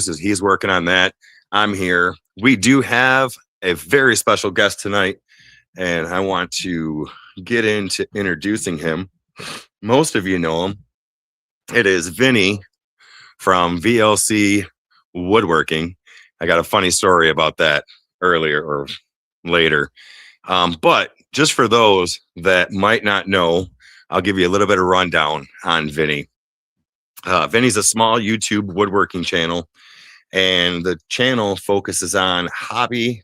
He's working on that. I'm here. We do have a very special guest tonight, and I want to get into introducing him. Most of you know him. It is Vinnie from VLC Woodworking. I got a funny story about that earlier or later. But just for those that might not know, I'll give you a little bit of rundown on Vinnie. Vinnie's a small YouTube woodworking channel, and the channel focuses on hobby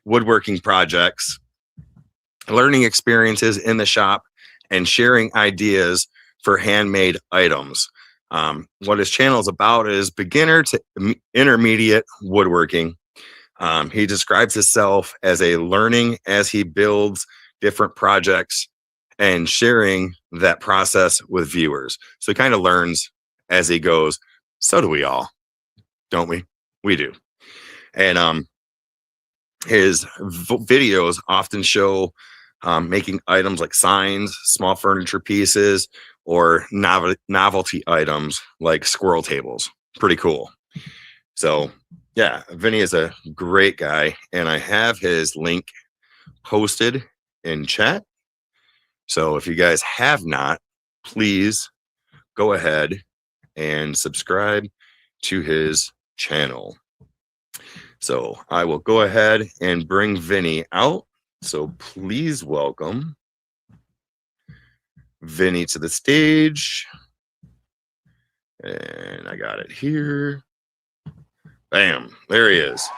woodworking projects, learning experiences in the shop, and sharing ideas for handmade items. What his channel is about is beginner to intermediate woodworking. He describes himself as a learning as he builds different projects and sharing that process with viewers. So he kind of learns as he goes. So do we all, don't we? We do. And his videos often show making items like signs, small furniture pieces, or novelty items like squirrel tables. Pretty cool. So yeah, Vinnie is a great guy, and I have his link posted in chat. So if you guys have not, please go ahead and subscribe to his channel. So I will go ahead and bring Vinnie out. So please welcome Vinnie to the stage. And I got it here. Bam, there he is.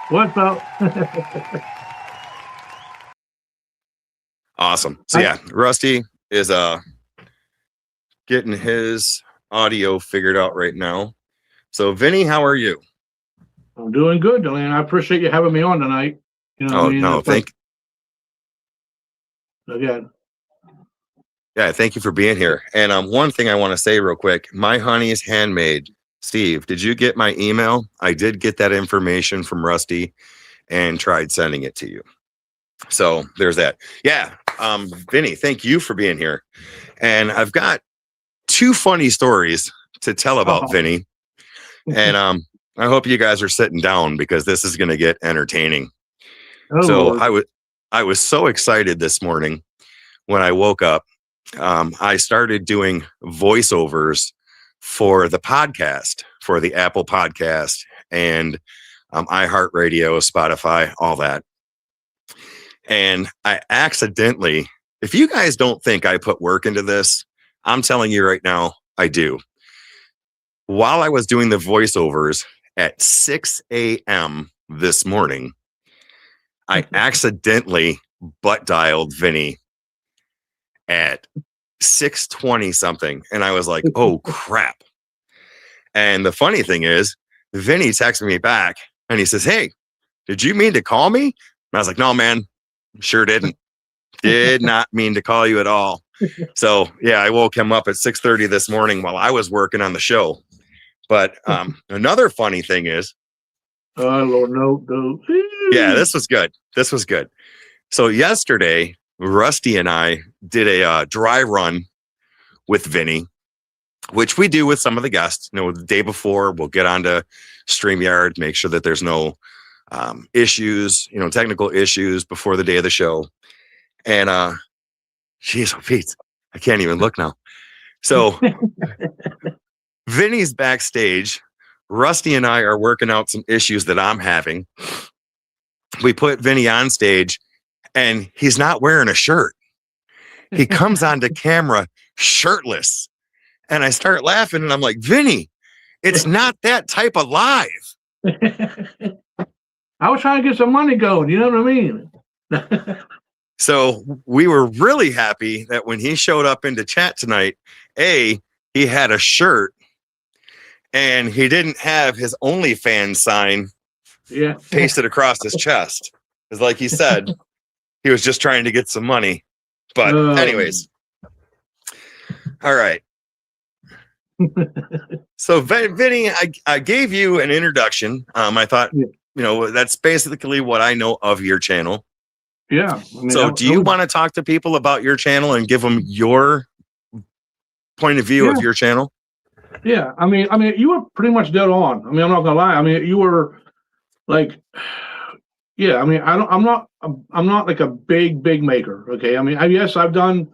What's up? Awesome. So yeah, Rusty is getting his audio figured out right now. So Vinnie, how are you? I'm doing good, Delaney. I appreciate you having me on tonight. You know what I mean? No, thank again. Yeah, thank you for being here. And one thing I want to say real quick, My Honey's Handmade. Steve, did you get my email? I did get that information from Rusty and tried sending it to you. So there's that. Yeah, Vinnie, thank you for being here. And I've got two funny stories to tell about Vinnie. And I hope you guys are sitting down because this is going to get entertaining. So I was so excited this morning when I woke up. I started doing voiceovers for the podcast, for the Apple podcast and iHeartRadio, Spotify, all that. And I accidentally, if you guys don't think I put work into this, I'm telling you right now, I do. While I was doing the voiceovers at 6 a.m. this morning, I accidentally butt dialed Vinnie at 6:20 something. And I was like, oh crap. And the funny thing is, Vinnie texted me back and he says, hey, did you mean to call me? And I was like, no, man, sure didn't. Did not mean to call you at all. So yeah, I woke him up at 6:30 this morning while I was working on the show. But another funny thing is, yeah, this was good. This was good. So yesterday, Rusty and I did a dry run with Vinnie, which we do with some of the guests. You know, the day before, we'll get onto StreamYard, make sure that there's no issues, you know, technical issues before the day of the show. And geez, oh Pete, I can't even look now. So Vinnie's backstage. Rusty and I are working out some issues that I'm having. We put Vinnie on stage and he's not wearing a shirt. He comes onto camera shirtless. And I start laughing and I'm like, Vinnie, it's not that type of live. I was trying to get some money going. You know what I mean? So we were really happy that when he showed up into chat tonight, he had a shirt and he didn't have his OnlyFans sign pasted across his chest. Because like he said, he was just trying to get some money. But anyways. All right. So Vinnie, I gave you an introduction. I thought, you know, that's basically what I know of your channel. Yeah. I mean, so do you want to talk to people about your channel and give them your point of view of your channel? Yeah, I mean, you were pretty much dead on. I mean, I'm not gonna lie. I mean, you were like, yeah. I mean, I'm not like a big maker. Okay. I mean, yes, I've done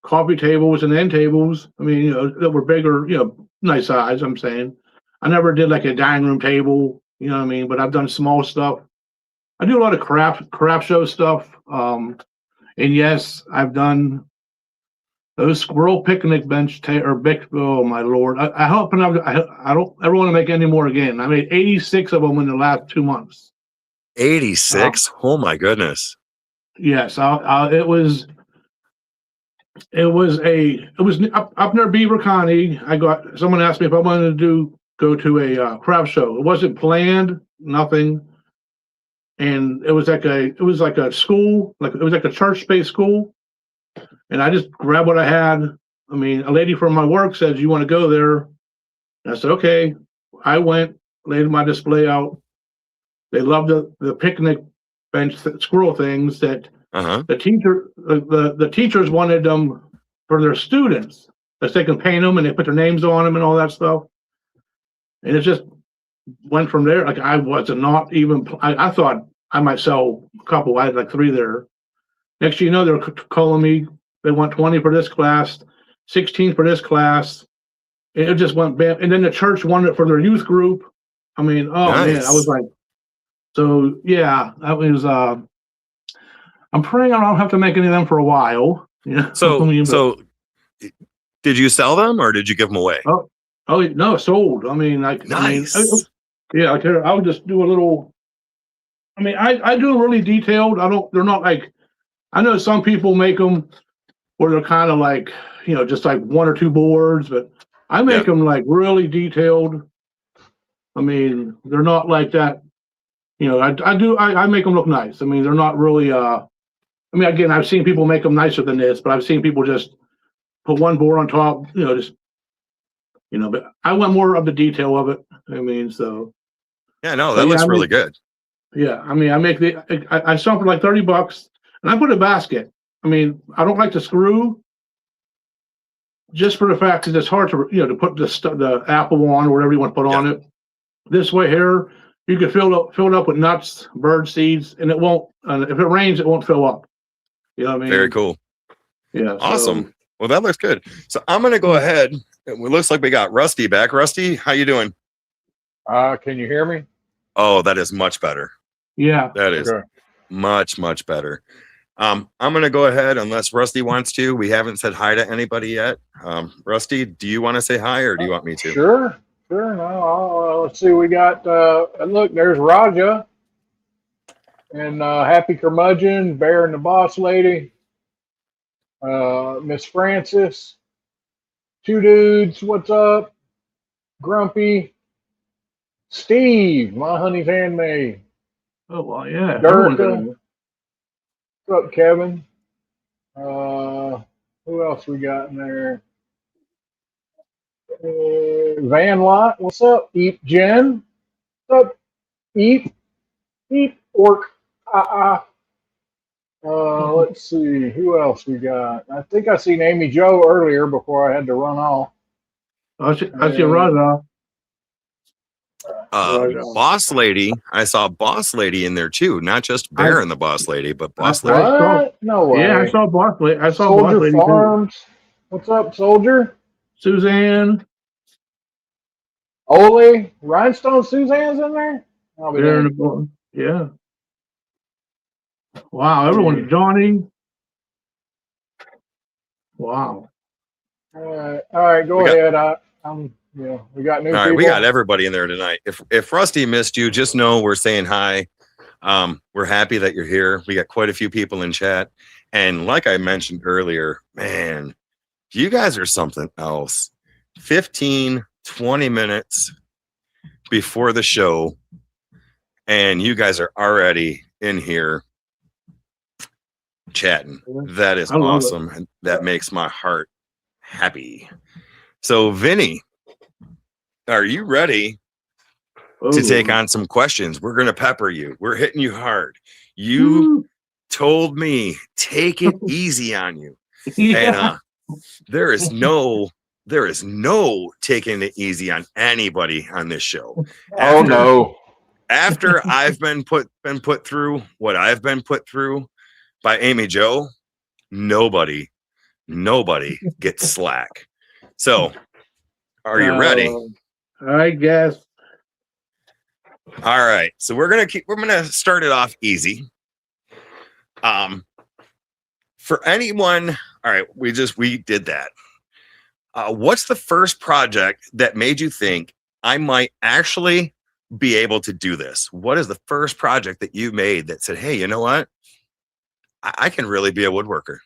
coffee tables and end tables. I mean, that were bigger, nice size. I'm saying, I never did like a dining room table. You know what I mean? But I've done small stuff. I do a lot of craft show stuff. And yes, I've done those squirrel picnic bench or big. Oh my lord! I hope I don't ever want to make any more again. I made 86 of them in the last 2 months. 86? Oh my goodness. Yes, it was up near Beaver County. Someone asked me if I wanted to go to a craft show. It wasn't planned, nothing, and it was like a school, it was like a church-based school, and I just grabbed what I had. I mean, a lady from my work said, "You want to go there?" And I said, "Okay." I went, laid my display out. They loved the picnic bench squirrel things that the teachers wanted them for their students, that they can paint them and they put their names on them and all that stuff. And it just went from there. Like I was not even. I thought I might sell a couple. I had like 3 there. Next thing you know, they're calling me. They want 20 for this class, 16 for this class. And it just went bam. And then the church wanted it for their youth group. I mean, oh nice. Man, I was like, so yeah, that was. I'm praying I don't have to make any of them for a while. Yeah. So did you sell them or did you give them away? Oh no, sold. I mean, like, nice. Yeah, I would just do a little. I mean, I do really detailed. They're not like. I know some people make them where they're kind of like, just like 1 or 2 boards, but I make them like really detailed. I mean, they're not like that. I make them look nice. I mean, they're not really. I mean, again, I've seen people make them nicer than this, but I've seen people just put 1 board on top. But I want more of the detail of it. I mean, so. Yeah, no, that looks really good. Yeah, I mean, I sell for like $30, and I put a basket. I mean, I don't like to screw, just for the fact that it's hard to to put the apple on or whatever you want to put on it. This way here, you can fill it up with nuts, bird seeds, and it won't. If it rains, it won't fill up. You know what I mean? Very cool. Yeah. Awesome. Well, that looks good. So I'm gonna go ahead. It looks like we got Rusty back. Rusty, how you doing? Can you hear me? Oh, that is much better. Yeah. That is much better. I'm gonna go ahead unless Rusty wants to. We haven't said hi to anybody yet. Rusty, do you want to say hi or do you want me to? Sure. No, let's see. We got look, there's Raja and Happy Curmudgeon, Bear and the Boss Lady, Miss Francis, 2 dudes, what's up? Grumpy, Steve, my honey's handmaid. Oh well, yeah. Durka, what's up, Kevin? Who else we got in there? Van Lot, what's up? Eep Jen, what's up? Eep Orc. Let's see who else we got. I think I seen Amy Jo earlier before I had to run off. I see Raja. Boss Lady. I saw Boss Lady in there too, not just Bear and the Boss Lady, but Boss Lady. What? No way. Yeah, I saw Boss Lady. I saw Soldier Boss Lady Farms. Too. What's up, Soldier? Suzanne. Ole, Rhinestone Suzanne's in there? They're in the book. Yeah. Wow, everyone's Johnny. Wow. All right, go ahead. We got new people. We got everybody in there tonight. If Rusty missed you, just know we're saying hi. We're happy that you're here. We got quite a few people in chat. And like I mentioned earlier, man, you guys are something else. 15, 20 minutes before the show, and you guys are already in here chatting. That is awesome. And that makes my heart happy. So, Vinnie, are you ready to take on some questions? We're going to pepper you. We're hitting you hard. You told me, take it easy on you. Yeah. And there is no there is no taking it easy on anybody on this show. Oh no. After I've been put through what I've been put through by Amy Jo, nobody gets slack. So, are you ready? I guess. All right. So we're gonna start it off easy. For anyone, all right, we did that. What's the first project that made you think I might actually be able to do this? What is the first project that you made that said, hey, you know what? I can really be a woodworker?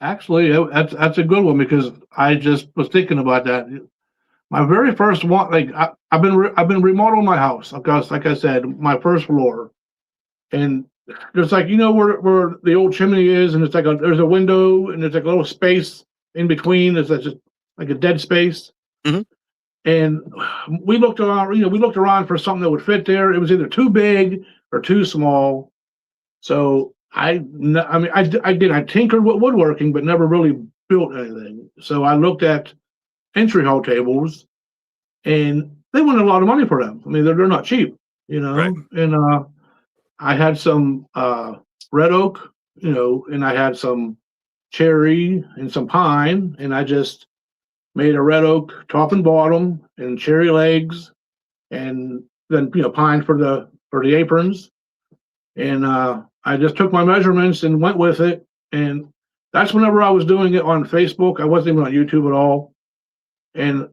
Actually, that's a good one, because I just was thinking about that. My very first one, like I've been remodeling my house. Because, like I said, my first floor, and there's like, you know, where the old chimney is, and it's like there's a window, and there's like a little space in between. It's just like a dead space. Mm-hmm. And we looked around. We looked around for something that would fit there. It was either too big or too small. So I tinkered with woodworking, but never really built anything. So I looked at entry hall tables, and they want a lot of money for them. I mean, they're not cheap, Right. And I had some red oak, and I had some cherry and some pine, and I just made a red oak top and bottom and cherry legs, and then pine for the aprons. And I just took my measurements and went with it. And that's whenever I was doing it on Facebook. I wasn't even on YouTube at all. And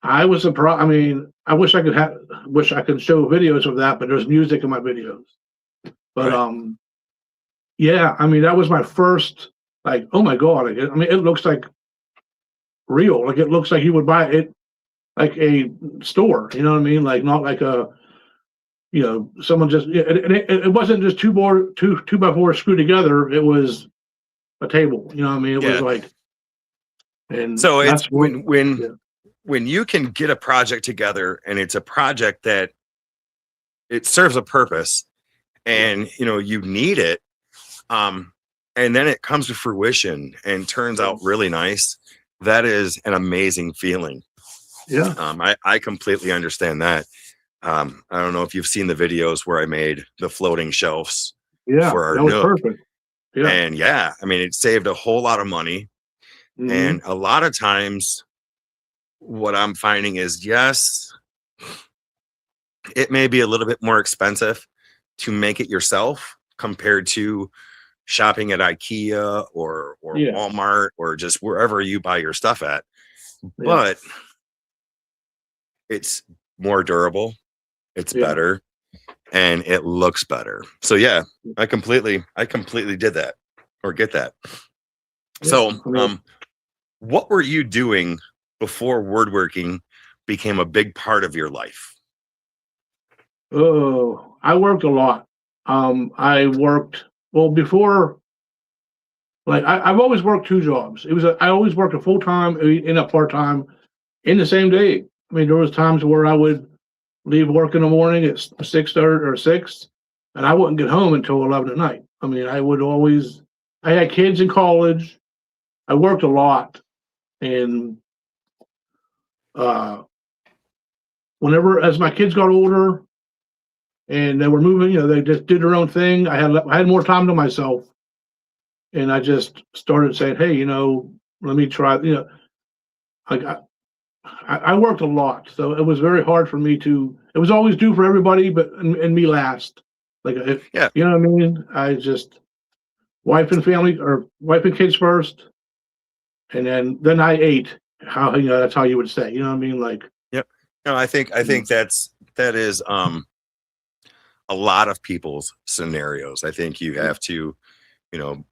I was surprised. I mean, I wish I could show videos of that, but there's music in my videos. But right. Yeah, I mean, that was my first, like, oh my God. I mean, it looks like real. Like, it looks like you would buy it like a store, you know what I mean? Like, not like someone just, it wasn't just two by four screwed together. It was a table, you know what I mean? It was like, and so it's when you can get a project together, and it's a project that it serves a purpose, and you need it, and then it comes to fruition and turns out really nice. That is an amazing feeling. Yeah. I completely understand that. I don't know if you've seen the videos where I made the floating shelves. Yeah, for our that was nook. perfect. Yeah. And I mean, it saved a whole lot of money. Mhm. And a lot of times what I'm finding is, yes, it may be a little bit more expensive to make it yourself compared to shopping at IKEA or Walmart or just wherever you buy your stuff at. But it's more durable, it's better, and it looks better. So I completely did that, or get that. So what were you doing before woodworking became a big part of your life? Oh, I worked a lot. I worked, well, before, like, I've always worked two jobs. I always worked a full-time and a part-time in the same day. I mean, there was times where I would leave work in the morning at 6:30 or 6, and I wouldn't get home until 11 at night. I mean, I had kids in college. I worked a lot. And whenever, as my kids got older and they were moving, they just did their own thing. I had more time to myself, and I just started saying, hey, let me try. Like I worked a lot, so it was very hard for me to. It was always do for everybody, but and me last. Like, you know what I mean? I just wife and kids first, and then I ate. How that's how you would say. You know what I mean? Like. No, I think that is a lot of people's scenarios. I think you have to,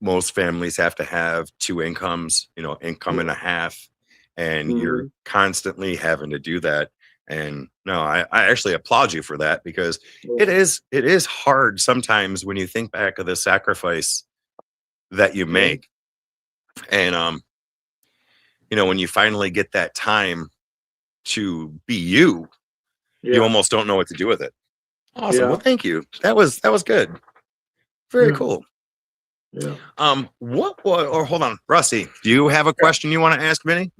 most families have to have two incomes, income and a half, and you're constantly having to do that. And no, I actually applaud you for that, because it is hard sometimes when you think back of the sacrifice that you make. And when you finally get that time to be you, you almost don't know what to do with it. Awesome. Well, thank you. That was good. Very cool. Yeah. Hold on, Rusty, do you have a question you want to ask Vinnie?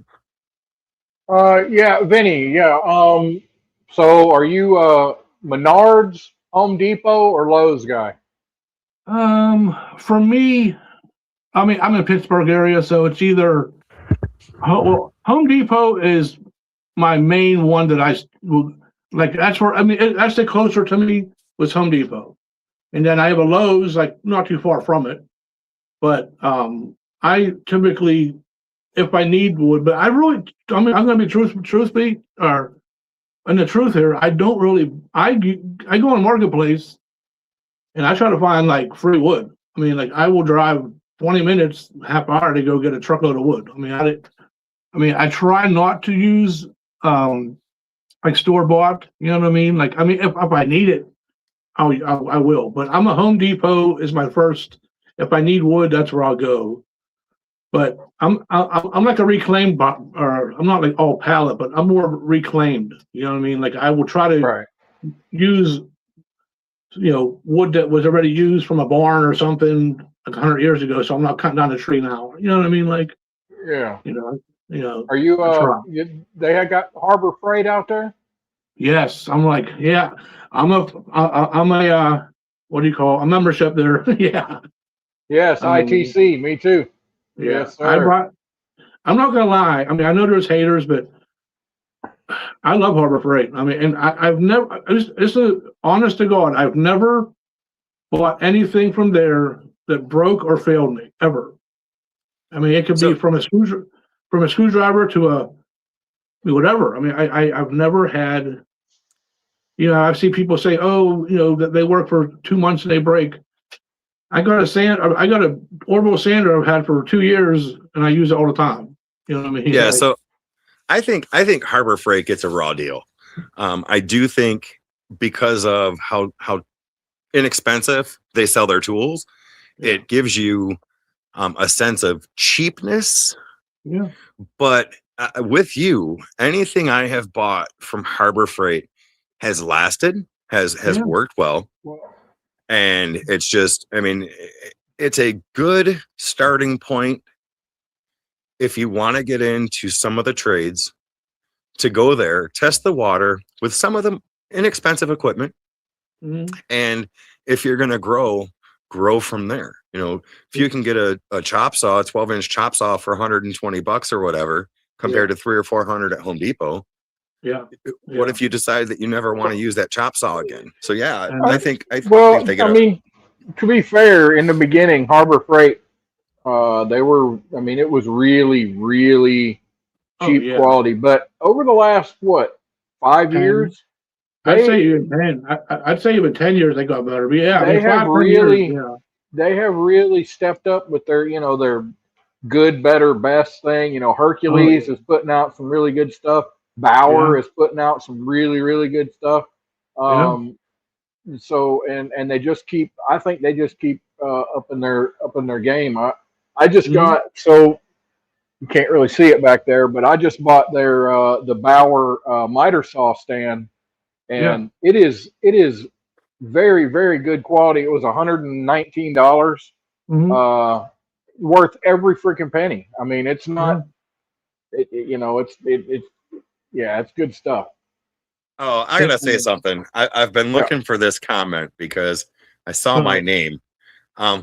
Yeah, Vinny. Yeah. So are you Menards, Home Depot, or Lowe's guy? For me, I mean, I'm in Pittsburgh area, so it's either well, Home Depot is my main one that like. That's where I mean, that's the closer to me was Home Depot, and then I have a Lowe's like not too far from it. But I typically, if I need wood, but I mean, I'm going to be truth be or and the truth here, I don't really. I go on Marketplace and I try to find like free wood. I mean, like I will drive 20 minutes, half hour to go get a truckload of wood. I mean, I try not to use like store bought. You know what I mean? Like, I mean, if I need it, I will. But I'm a Home Depot is my first. If I need wood, that's where I'll go. But I'm like a reclaimed or I'm not like all pallet, but I'm more reclaimed. You know what I mean? Like I will try to use wood that was already used from a barn or something like 100 years ago. So I'm not cutting down a tree now. You know what I mean? Like Yeah. Are you? They had got Harbor Freight out there. Yes, I'm like, yeah, I'm a what do you call a membership there? Yeah. Yes, ITC. Me too. Yeah, Yes, sir. I'm not gonna lie. I mean, I know there's haters, but I love Harbor Freight. I mean, and I've never. It's honest to God, I've never bought anything from there that broke or failed me ever. I mean, it could be from a screwdriver to a whatever. I mean, I've never had. I've seen people say, "Oh, that they work for 2 months and they break." I got a Orville sander I've had for 2 years, and I use it all the time. You know what I mean? Yeah. So I think Harbor Freight gets a raw deal. I do think because of how inexpensive they sell their tools, it gives you a sense of cheapness. Yeah. But with you, anything I have bought from Harbor Freight has lasted, has worked well. And it's just, I mean, it's a good starting point if you want to get into some of the trades, to go there, test the water with some of the inexpensive equipment. Mm-hmm. And if you're going to grow from there. If you can get a chop saw, a 12-inch chop saw for $120 or whatever, compared to $300 or $400 at Home Depot. Yeah. What if you decide that you never want to use that chop saw again? So yeah, I think they get I mean, to be fair, in the beginning, Harbor Freight, they were. I mean, it was really, really cheap quality. But over the last 5 years, I'd say even 10. I'd say even 10 years they got better. But yeah, they have really, they have really stepped up with their, their good, better, best thing. Hercules is putting out some really good stuff. Bauer is putting out some really, really good stuff. So and they just keep. I think they just keep up in their game. I just got, so you can't really see it back there, but I just bought their the Bauer miter saw stand, and it is very, very good quality. It was $119. Worth every freaking penny. I mean, it's not. It's good stuff. Oh, I gotta say something. I've been looking for this comment because I saw my name.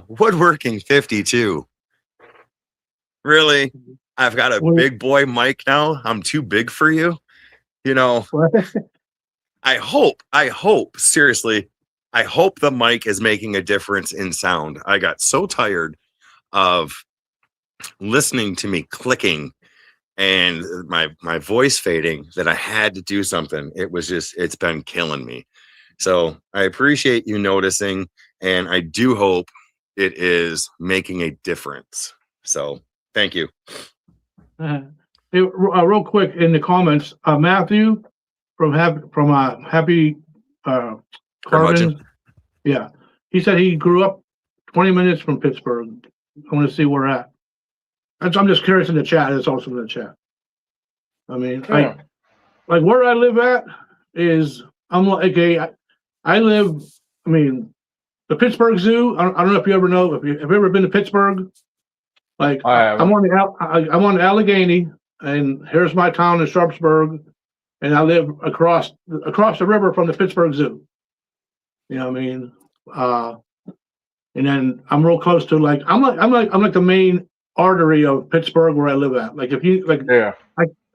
Woodworking 52. Really? I've got a big boy mic now. I'm too big for you. I hope, seriously, I hope the mic is making a difference in sound. I got so tired of listening to me clicking and my voice fading that I had to do something. It's been killing me. So I appreciate you noticing, and I do hope it is making a difference. So thank you. Hey, real quick in the comments, Matthew from Happy Carbon. Yeah, he said he grew up 20 minutes from Pittsburgh. I want to see where we're at. I'm just curious in the chat. It's also in the chat. I mean, like where I live at is I'm like I live. I mean, the Pittsburgh Zoo. I don't know if you ever know if you've ever been to Pittsburgh. Like I'm on Allegheny. and here's my town in Sharpsburg, and I live across the river from the Pittsburgh Zoo. You know what I mean? And then I'm real close to I'm like the main artery of Pittsburgh where I live at. Like if you Yeah.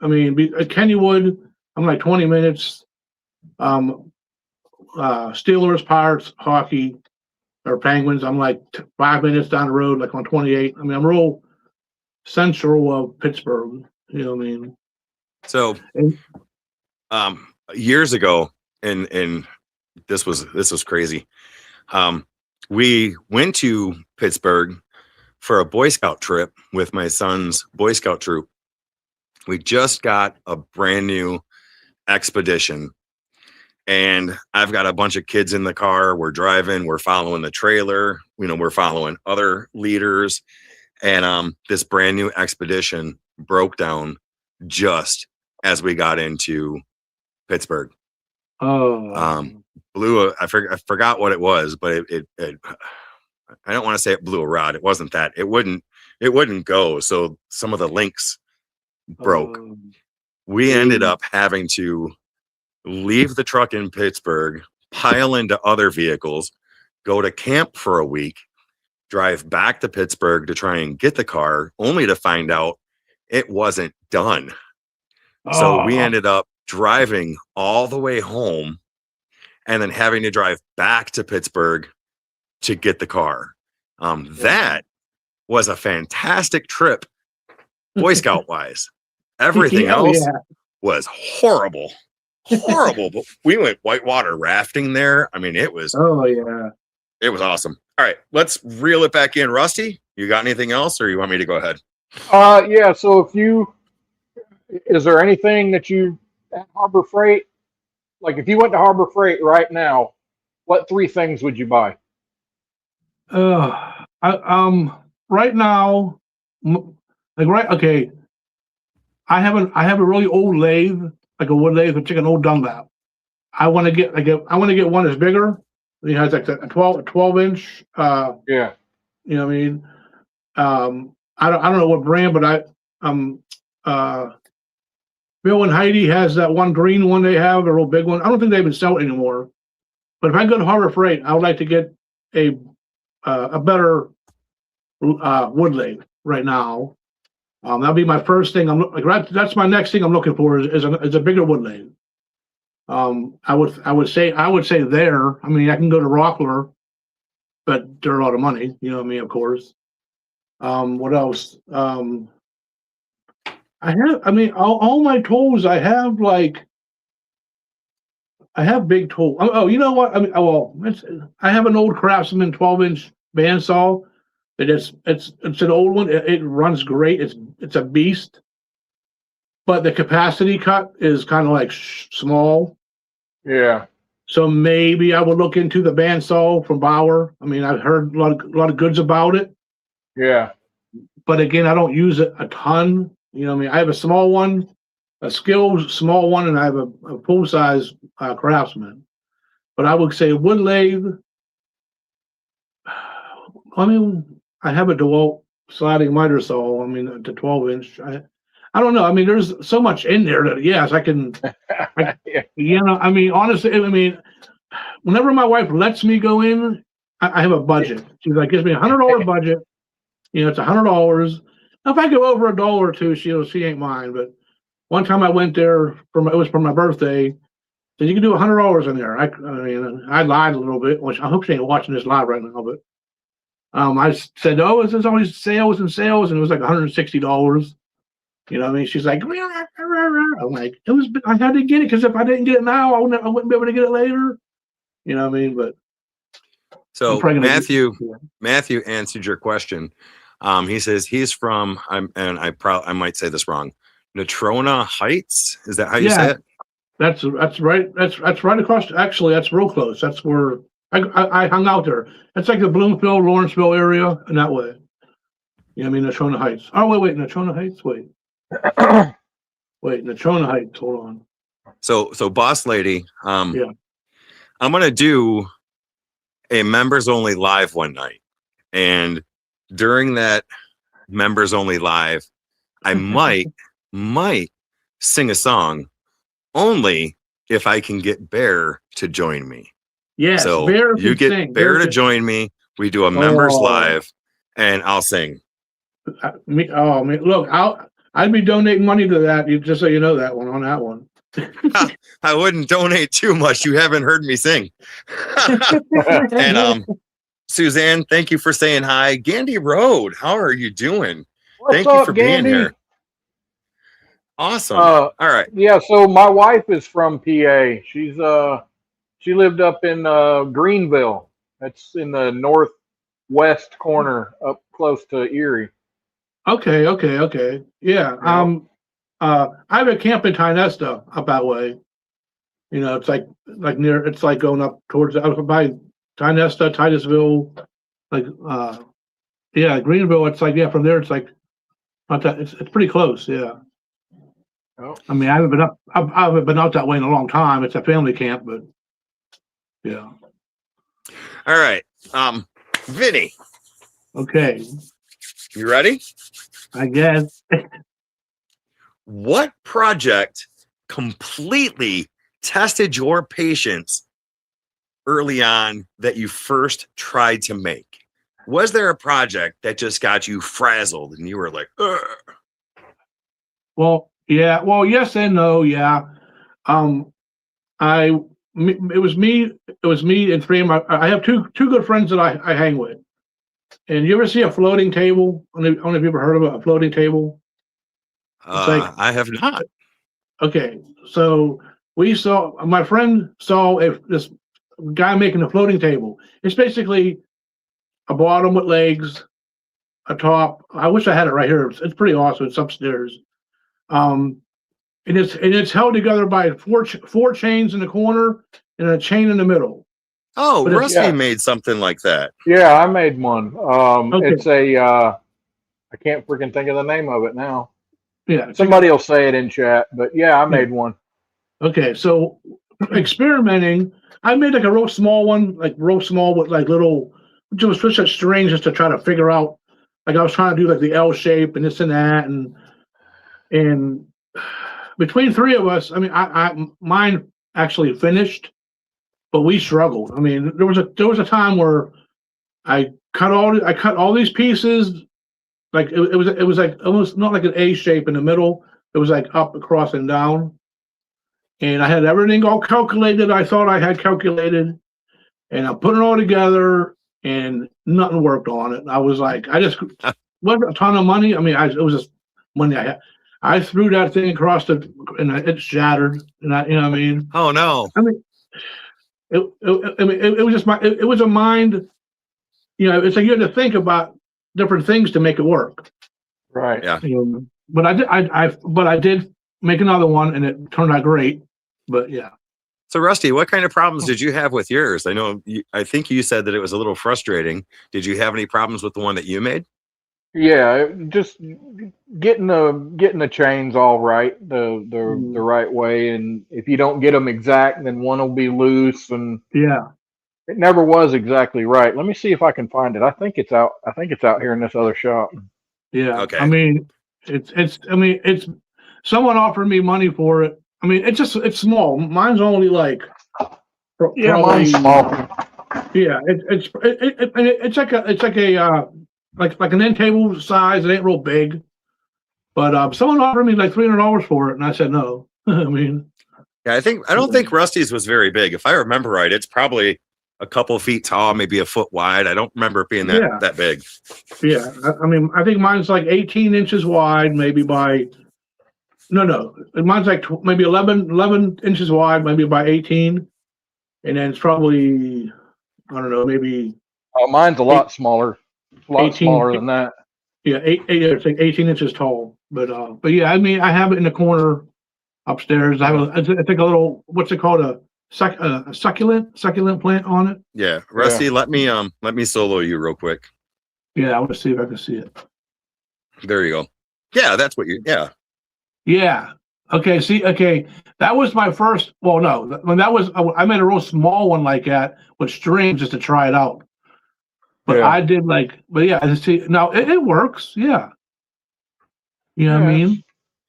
I mean, Kennywood, I'm like 20 minutes. Steelers, Pirates, hockey, or Penguins, I'm like 5 minutes down the road, like on 28. I mean, I'm real central of Pittsburgh. You know what I mean? So, years ago, and this was crazy. We went to Pittsburgh for a Boy Scout trip with my son's Boy Scout troop. We just got a brand new Expedition, and I've got a bunch of kids in the car. We're driving, we're following the trailer, we're following other leaders, and this brand new Expedition broke down just as we got into Pittsburgh. Blew I forgot what it was, but it I don't want to say it blew a rod. It wasn't that. It wouldn't go. So some of the links broke. We ended up having to leave the truck in Pittsburgh, pile into other vehicles, go to camp for a week, drive back to Pittsburgh to try and get the car, only to find out it wasn't done. So we ended up driving all the way home and then having to drive back to Pittsburgh to get the car. That was a fantastic trip, Boy Scout wise. Everything else was horrible. But we went whitewater rafting there. I mean, it was it was awesome. All right, let's reel it back in. Rusty, you got anything else, or you want me to go ahead? Yeah. So is there anything that you at Harbor Freight, like if you went to Harbor Freight right now, what 3 things would you buy? Right now, okay. I have a really old lathe, like a wood lathe, which is an old Dunlap. I want to get one that's bigger. It has like a 12 inch. Yeah. You know what I mean? I don't know what brand, but Bill and Heidi has that one green one they have, a real big one. I don't think they even sell it anymore. But if I go to Harbor Freight, I would like to get a better wood lathe right now. That'll be my first thing. That's my next thing I'm looking for is a bigger wood lathe. I would say there. I mean, I can go to Rockler, but they're a lot of money. You know what I mean? Of course. What else? All my tools. I have big tools. Oh, you know what? I have an old Craftsman 12-inch bandsaw. It's an old one. It runs great. It's a beast, but the capacity cut is kind of like small. Yeah. So maybe I would look into the bandsaw from Bauer. I mean, I've heard a lot of goods about it. Yeah. But again, I don't use it a ton. You know what I mean? I have a small one, a skilled small one, and I have a full size Craftsman. But I would say wood lathe. I mean, I have a DeWalt sliding miter saw. I mean, the 12-inch. I don't know. I mean, there's so much in there that yes, I can. I mean, honestly, I mean, whenever my wife lets me go in, I have a budget. She's like, gives me $100 budget. It's $100. Now, if I go over $1 or $2, she ain't mine. But one time I went there it was for my birthday. Said you can do $100 in there. I mean, I lied a little bit. Which I hope she ain't watching this live right now, but. I said, oh, it's always sales, and it was like $160. You know what I mean? She's like, I'm like, I had to get it because if I didn't get it now, I wouldn't be able to get it later. You know what I mean? But so Matthew answered your question. He says he's from I might say this wrong. Natrona Heights. Is that how you say it? That's right. That's right across. Actually, that's real close. That's where I hung out there. It's like the Bloomfield, Lawrenceville area, in that way. You know what I mean? Natrona Heights. Oh, wait, Natrona Heights? Wait, Natrona Heights. Hold on. So boss lady, yeah. I'm going to do a members only live one night. And during that members only live, I might might sing a song only if I can get Bear to join me. Yes, So Bear you can get sing. Bear to join me. We do a members live, and I'll sing. Look, I'd be donating money to that. Just so you know that one on that one. I wouldn't donate too much. You haven't heard me sing. And Suzanne, thank you for saying hi. Gandy Road, how are you doing? What's Thank up, you for being Gandy? here. Awesome. All right. Yeah, so my wife is from PA. She lived up in Greenville. That's in the northwest corner, up close to Erie. Okay. Yeah. I have a camp in Tynesta up that way. You know, it's like near. It's like going up towards by Tynesta, Titusville, yeah, Greenville. It's like from there. It's like not that. It's pretty close. Yeah. Oh. I mean, I haven't been up. I haven't been out that way in a long time. It's a family camp, but yeah. All right. Vinnie. Okay. You ready? I guess. What project completely tested your patience early on that you first tried to make? Was there a project that just got you frazzled and you were like, ugh? Well, yeah. Well, yes and no. Yeah. It was me and three of my. I have two good friends that I hang with. And you ever see a floating table? I don't know if you ever heard of a floating table. I have not. Okay, so my friend saw this guy making a floating table. It's basically a bottom with legs, a top. I wish I had it right here. It's pretty awesome. It's upstairs. And it's held together by four chains in the corner and a chain in the middle. Oh, Rusty made something like that. Yeah, I made one. Okay. It's I can't freaking think of the name of it now. Yeah. Somebody will say it in chat, but yeah, I made one. Okay, so experimenting, I made like a real small one, like real small with like little, just strings just to try to figure out. Like I was trying to do like the L shape and this and that, and between three of us, I mean, mine actually finished, but we struggled. I mean, there was a time where I cut all these pieces. Like it was like almost not like an A shape in the middle. It was like up, across, and down. And I had everything all calculated. I thought I had calculated, and I put it all together, and nothing worked on it. I was like, I just wasn't a ton of money. I mean, it was just money I had. I threw that thing across and it shattered. And you know what I mean? Oh no! I mean, it was just it was a mind. You know, it's like you had to think about different things to make it work. Right. Yeah. But I did make another one, and it turned out great. But yeah. So Rusty, what kind of problems did you have with yours? I think you said that it was a little frustrating. Did you have any problems with the one that you made? Yeah, just getting the chains all right, the right way, and if you don't get them exact, then one will be loose, and yeah, it never was exactly right. Let me see if I can find it. I think it's out here in this other shop. Yeah. Okay. I mean, it's someone offered me money for it. I mean, it's small. Mine's only like Mine's small. Yeah, it's like an end table size. It ain't real big, but someone offered me like $300 for it, and I said no. I mean, yeah, I don't think Rusty's was very big. If I remember right, it's probably a couple feet tall, maybe a foot wide. I don't remember it being that big. Yeah, I mean, I think mine's like 18 inches wide, maybe by no, mine's like maybe 11 inches wide, maybe by 18, and then it's probably I don't know, maybe. Mine's a lot smaller. A lot smaller than that. Yeah, it's like 18 inches tall. But yeah, I mean, I have it in the corner upstairs. I have it's like a little, what's it called, a succulent plant on it. Yeah, Rusty, Yeah. let me solo you real quick. Yeah, I want to see if I can see it. There you go. Yeah, that's what you. Yeah. Yeah. Okay. See. Okay. That was my first. Well, no. When that was, I made a real small one like that with strings just to try it out. But I did like. But yeah. See. Now it works. Yeah. You know what I mean?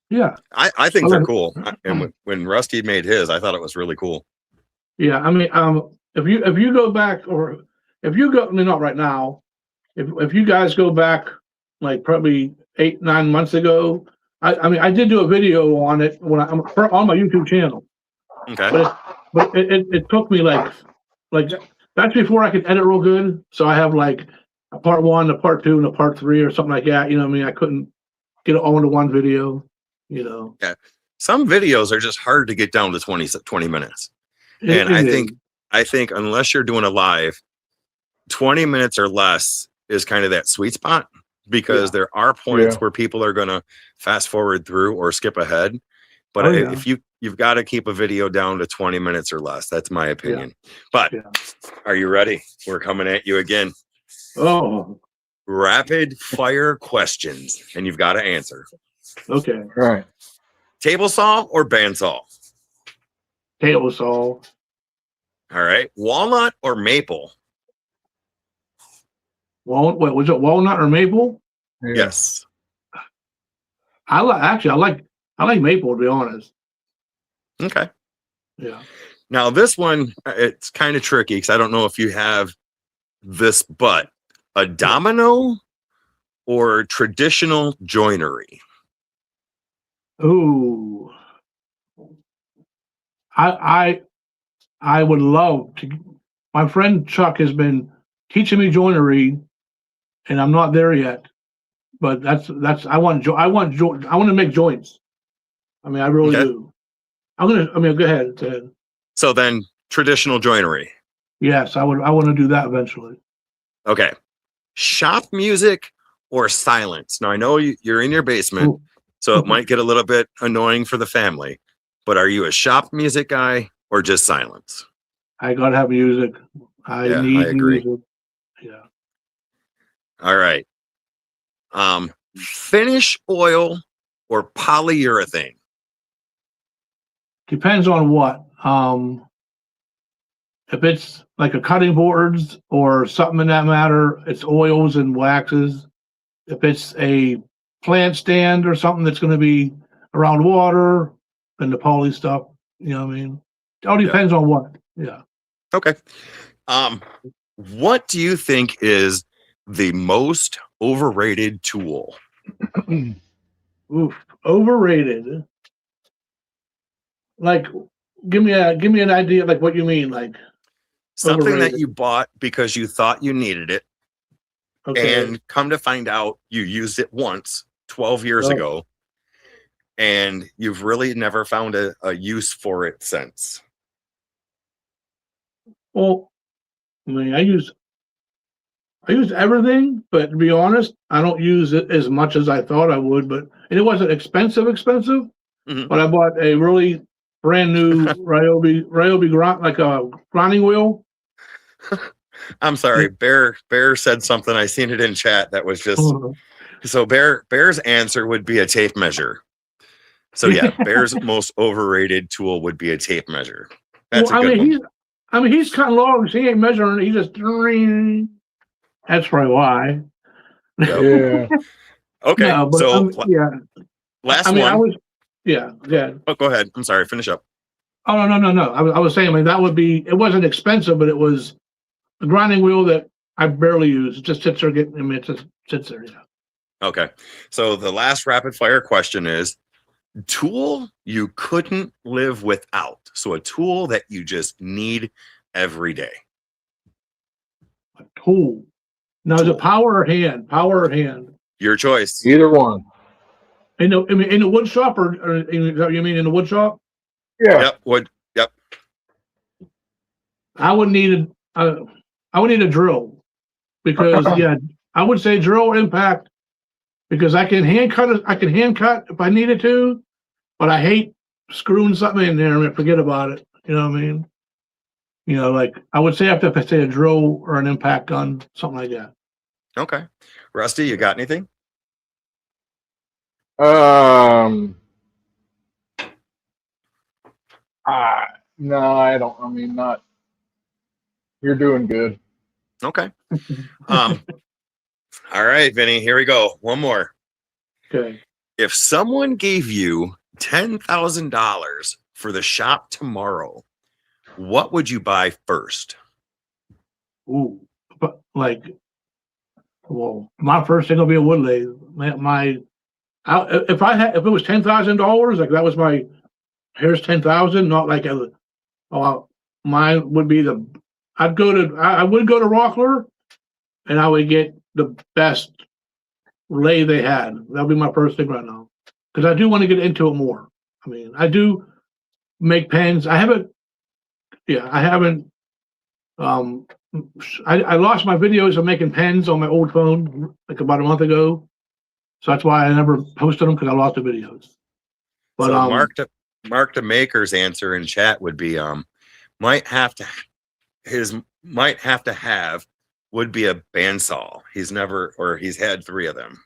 Yeah. I think they're cool. And when Rusty made his, I thought it was really cool. Yeah. I mean, if you go back, or if you go, I mean, not right now, if you guys go back like probably 8-9 months ago, I mean, I did do a video on it when I'm on my YouTube channel, Okay. but it took me like that's before I could edit real good. So I have like a part 1, a part 2, and a part 3 or something like that. You know what I mean? I couldn't get it all into one video, you know. Yeah. Some videos are just hard to get down to 20 minutes. And I think unless you're doing a live, 20 minutes or less is kind of that sweet spot, because there are points where people are going to fast forward through or skip ahead. But if you've got to keep a video down to 20 minutes or less, that's my opinion. But are you ready? We're coming at you again. Oh, rapid fire questions, and you've got to answer. Okay. All right. Table saw or bandsaw? Table saw. All right. Walnut or maple? Wait, was it walnut or maple? Yeah. Yes. I like maple, to be honest. Okay. Yeah. Now this one, it's kind of tricky because I don't know if you have this, but a domino or traditional joinery? Ooh. I would love to. My friend Chuck has been teaching me joinery, and I'm not there yet. But I want to make joints. I mean, I really do. Go ahead. So then traditional joinery. Yes, I want to do that eventually. Okay. Shop music or silence? Now I know you're in your basement, so it might get a little bit annoying for the family, but are you a shop music guy or just silence? I gotta have music. I agree. Music. Yeah. All right. Finish oil or polyurethane? Depends on what. If it's like a cutting boards or something in that matter, it's oils and waxes. If it's a plant stand or something that's going to be around water, then the poly stuff. You know what I mean? It all depends on what. Yeah. Okay. What do you think is the most overrated tool? Oof, overrated. Like, give me an idea. Like, what you mean? Like something overrated. that you bought because you thought you needed it, and come to find out you used it once 12 years ago, and you've really never found a use for it since. Well, I mean, I use everything, but to be honest, I don't use it as much as I thought I would. And it wasn't expensive, but I bought a really brand new Ryobi like a grinding wheel. I'm sorry, Bear said something. I seen it in chat that was just so Bear's answer would be a tape measure. So yeah, Bear's most overrated tool would be a tape measure. That's a good one. He's cutting logs. He ain't measuring. He just. That's probably why. Yeah. Okay. No, but, last one. Yeah. Oh, go ahead. I'm sorry. Finish up. Oh no. I was saying, that would be. It wasn't expensive, but it was a grinding wheel that I barely use. It just sits there it just sits there. Yeah. Okay. So the last rapid fire question is tool you couldn't live without. So a tool that you just need every day. A tool. Now, is it power or hand? Power or hand? Your choice. Either one. In the wood shop, or you mean in the wood shop? Yeah. Yep. Wood. Yep. I would need a drill, because I would say drill or impact, because I can hand cut if I needed to, but I hate screwing something in there and forget about it. You know what I mean? You know, like I would say if I say a drill or an impact gun, something like that. Okay. Rusty, you got anything? No, I don't. I mean, not. You're doing good. Okay. All right, Vinny, here we go. One more. Okay. if someone gave you $10,000 for the shop tomorrow, what would you buy first? Ooh, but like, well, my first thing will be a wood lathe. If it was $10,000, like that was my, here's 10,000, not like mine would be I would go to Rockler, and I would get the best lathe they had. That would be my first thing right now, because I do want to get into it more. I mean, I do make pens. I haven't. I lost my videos of making pens on my old phone like about a month ago, so that's why I never posted them, because I lost the videos. But so Mark the Maker's answer in chat would be might have to have would be a bandsaw. He's had 3 of them.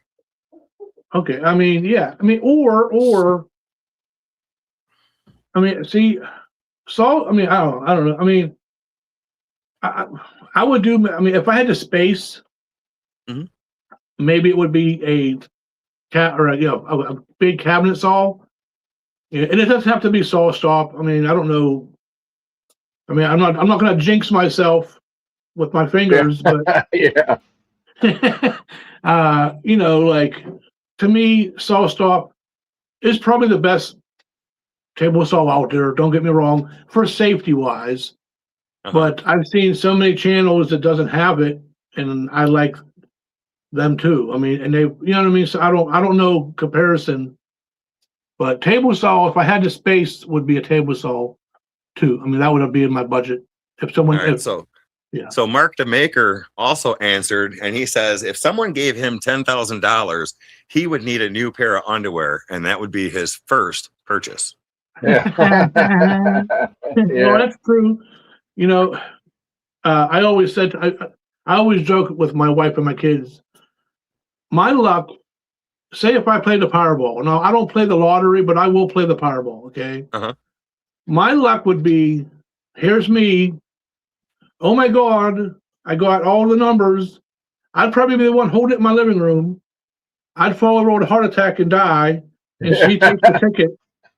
okay, I mean, yeah, I mean, or I mean, see, so I mean, I don't know. I mean, I would do. I mean, if I had the space, Mhm. maybe it would be a a big cabinet saw. Yeah, and it doesn't have to be saw stop. I mean, I don't know. I mean, I'm not going to jinx myself with my fingers, but Yeah. like, to me, saw stop is probably the best table saw out there. Don't get me wrong, for safety wise. But I've seen so many channels that doesn't have it, and I like them too. I mean, and they, you know what I mean. So I don't know comparison, but table saw, if I had the space, would be a table saw too. I mean, that would be in my budget. If someone, All right, so Mark the Maker also answered, and he says if someone gave him $10,000, he would need a new pair of underwear, and that would be his first purchase. Yeah. Well, that's true. You know, I always said, I always joke with my wife and my kids. My luck, say if I play the Powerball. Now, I don't play the lottery, but I will play the Powerball, okay? My luck would be, here's me. Oh my God, I got all the numbers. I'd probably be the one holding it in my living room. I'd fall over with a heart attack and die, and she takes the ticket.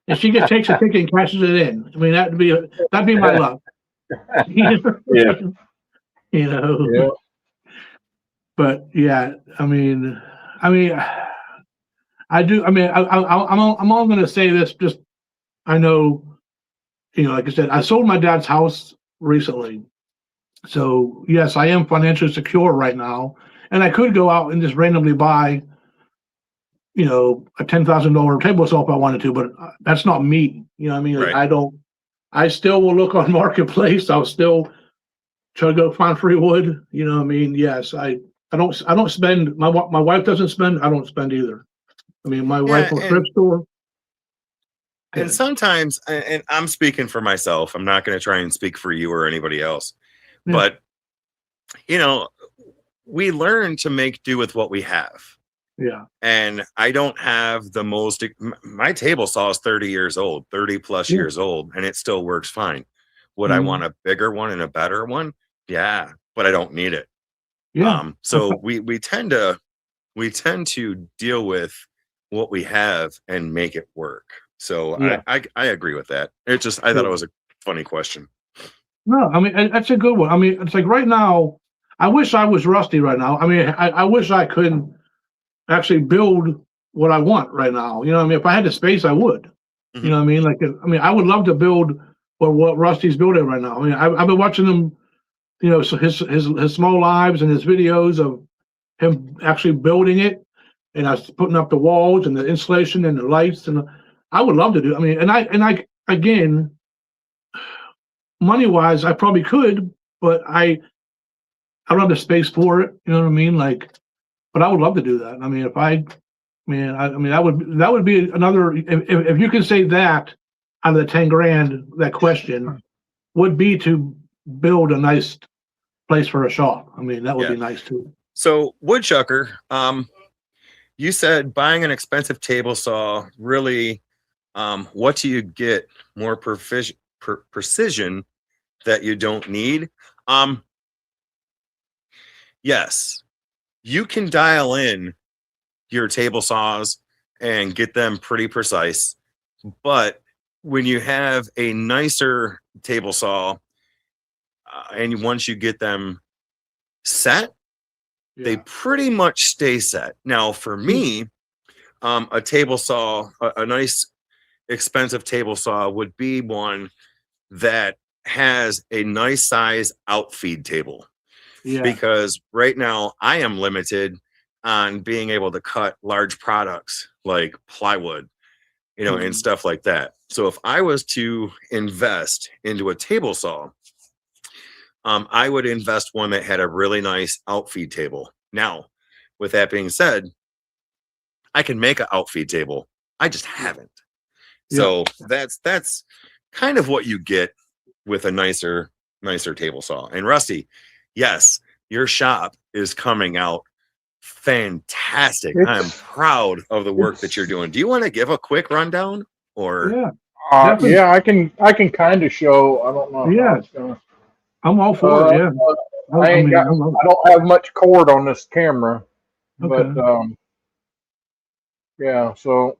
And she just takes the ticket and cashes it in. I mean, that'd be my luck. Yeah. You know. Yeah. But yeah, I mean, I do. I mean, I'm all going to say this. Just, I know, like I said, I sold my dad's house recently, so yes, I am financially secure right now, and I could go out and just randomly buy, a $10,000 table saw if I wanted to, but that's not me. You know what I mean? Like, Right. I still will look on Marketplace. I'll still try to go find free wood. You know what I mean? Yes, I don't spend. My wife doesn't spend. I don't spend either. I mean, my wife will thrift store. And sometimes, and I'm speaking for myself, I'm not going to try and speak for you or anybody else, but we learn to make do with what we have. Yeah. And I don't have the most, my table saw is 30 years old, 30 plus years old, and it still works fine. Would I want a bigger one and a better one? Yeah, but I don't need it. Yeah. So we tend to deal with what we have and make it work. So I agree with that. It just, I thought it was a funny question. No, I mean, that's a good one. I mean, it's like right now, I wish I was Rusty right now. I mean, I wish I could actually build what I want right now. You know what I mean? If I had the space, I would. You know what I mean? Like, I mean, I would love to build what Rusty's building right now. I mean, I've been watching him, so his small lives and his videos of him actually building it, and I was putting up the walls and the insulation and the lights, and I would love to do. I mean, and I again, money wise, I probably could, but I don't have the space for it. You know what I mean? Like, but I would love to do that. I mean, that would be another. If you can say that out of the 10 grand, that question would be to build a nice place for a shop. I mean, that would be nice too. So, Woodchucker, you said buying an expensive table saw, really, what do you get more precision that you don't need? Yes, you can dial in your table saws and get them pretty precise. But when you have a nicer table saw, and once you get them set, they pretty much stay set. Now, for me, a table saw, a nice expensive table saw would be one that has a nice size outfeed table. Yeah. Because right now I am limited on being able to cut large products like plywood, and stuff like that. So if I was to invest into a table saw, I would invest one that had a really nice outfeed table. Now, with that being said, I can make an outfeed table. I just haven't. So that's kind of what you get with a nicer table saw. And Rusty, yes, your shop is coming out fantastic. I'm proud of the work that you're doing. Do you want to give a quick rundown or? Yeah, I can kind of show. I don't know. Yeah. How it's gonna, I'm all for it. Yeah. I don't have much cord on this camera, but yeah. So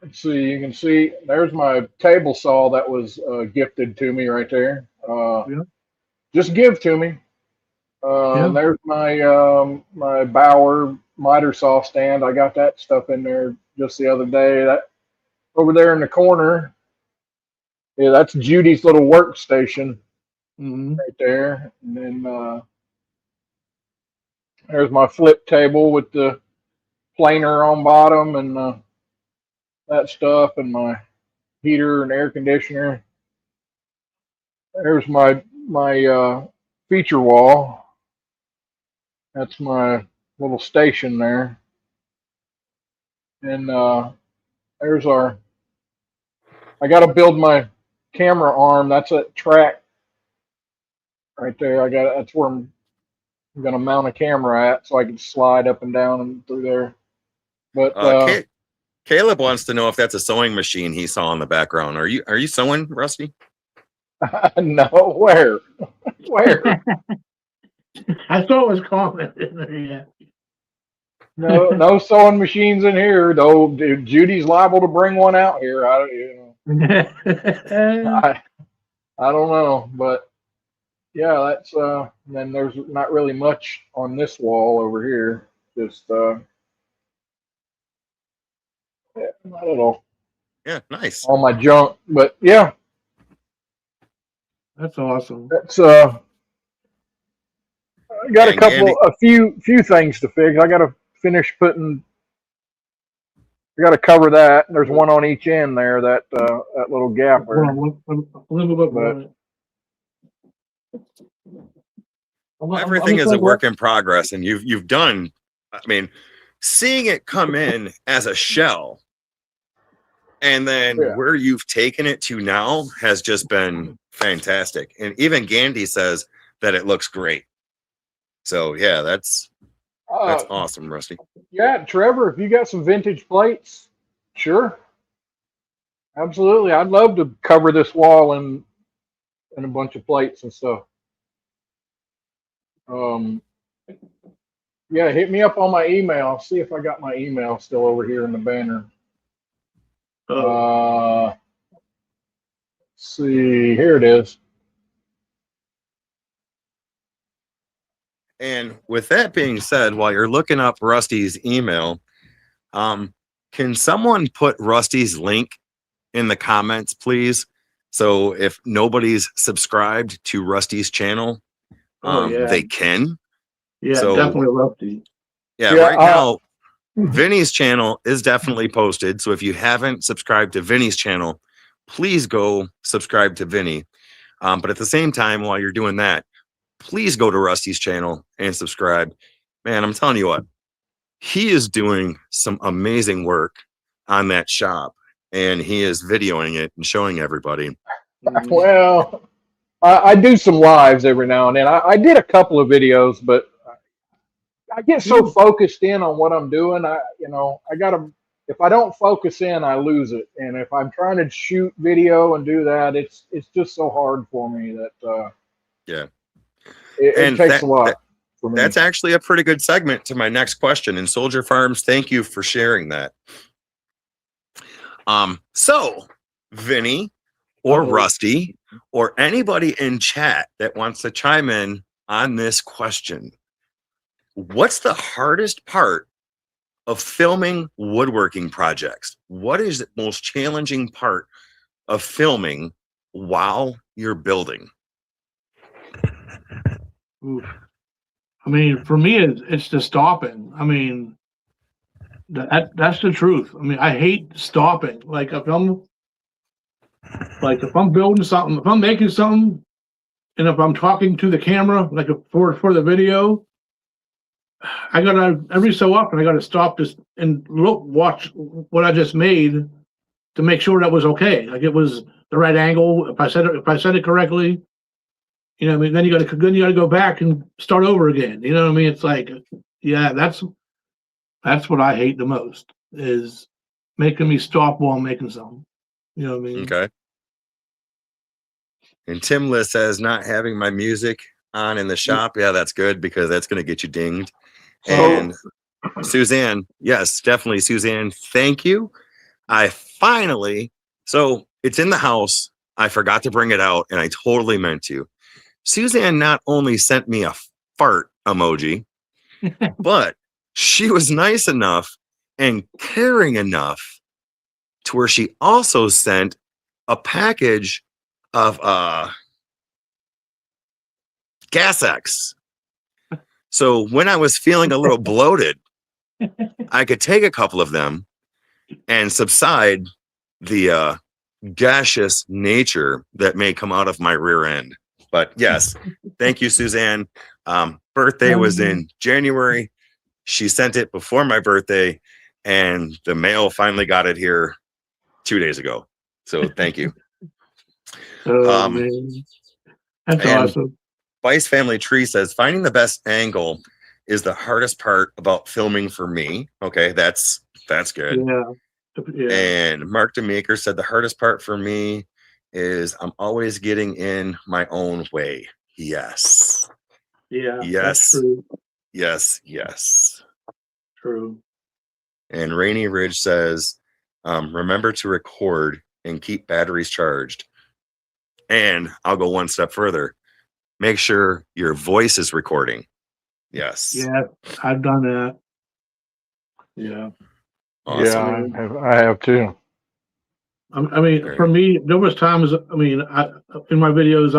let's see. You can see there's my table saw that was gifted to me right there. Just give to me. And there's my my Bauer miter saw stand. I got that stuff in there just the other day. That over there in the corner, yeah, that's Judy's little workstation right there. And then there's my flip table with the planer on bottom and that stuff, and my heater and air conditioner. There's my feature wall. That's my little station there. And there's our, I got to build my camera arm. That's a track right there. That's where I'm going to mount a camera at so I can slide up and down and through there. But Caleb wants to know if that's a sewing machine he saw in the background. Are you sewing, Rusty? No, where? Where? I thought it was common. Yeah. No sewing machines in here, though. Judy's liable to bring one out here. I don't know, but yeah, that's then there's not really much on this wall over here. Just yeah, not at all. Yeah, nice. All my junk, but yeah, that's awesome. That's I got a few things to fix. I got to finish putting. I got to cover that. There's one on each end there. That little gap there. Everything is a work in progress, and you've done. I mean, seeing it come in as a shell, and then where you've taken it to now has just been fantastic. And even Gandhi says that it looks great. So yeah, that's awesome, Rusty. Yeah, Trevor, if you got some vintage plates, sure, absolutely. I'd love to cover this wall in a bunch of plates and stuff. Yeah, hit me up on my email. See if I got my email still over here in the banner. Let's see, here it is. And with that being said, while you're looking up Rusty's email, can someone put Rusty's link in the comments, please? So if nobody's subscribed to Rusty's channel, they can. Yeah, so, definitely Rusty. Yeah, right now, Vinnie's channel is definitely posted. So if you haven't subscribed to Vinnie's channel, please go subscribe to Vinnie. But at the same time, while you're doing that, please go to Rusty's channel and subscribe. Man, I'm telling you what, he is doing some amazing work on that shop, and he is videoing it and showing everybody. Well, I do some lives every now and then. I did a couple of videos, but I get so focused in on what I'm doing. If I don't focus in, I lose it. And if I'm trying to shoot video and do that, it's just so hard for me that yeah. It takes a lot. for me. That's actually a pretty good segment to my next question. And Soldier Farms, thank you for sharing that. So Vinny or Rusty or anybody in chat that wants to chime in on this question, what's the hardest part of filming woodworking projects? What is the most challenging part of filming while you're building? Oof. I mean, for me, it's the stopping. I mean, that's the truth. I mean, I hate stopping. Like if I'm building something, if I'm making something, and if I'm talking to the camera, like for the video, I gotta every so often I gotta stop this and watch what I just made to make sure that was okay. Like it was the right angle. If I said it correctly, you know what I mean? Then you gotta go back and start over again. You know what I mean? It's like, yeah, that's what I hate the most, is making me stop while I'm making something. You know what I mean? Okay. And Tim Liss says, not having my music on in the shop. Yeah, that's good because that's going to get you dinged. And Suzanne, yes, definitely. Suzanne, thank you. So it's in the house. I forgot to bring it out and I totally meant to. Suzanne not only sent me a fart emoji, but she was nice enough and caring enough to where she also sent a package of Gas X. So when I was feeling a little bloated, I could take a couple of them and subside the gaseous nature that may come out of my rear end. But yes, thank you, Suzanne. Birthday was in January. She sent it before my birthday, and the mail finally got it here 2 days ago. So thank you. Oh, man. That's awesome. Vice Family Tree says, finding the best angle is the hardest part about filming for me. Okay, that's good. Yeah. And Mark DeMaker said, the hardest part for me is I'm always getting in my own way. Yes. Yeah. Yes. That's true. Yes. True. And Rainy Ridge says, remember to record and keep batteries charged. And I'll go one step further. Make sure your voice is recording. Yes. Yeah, I've done that. Yeah. Awesome. Yeah, I have too. I mean, for me, there was times. I mean, in my videos,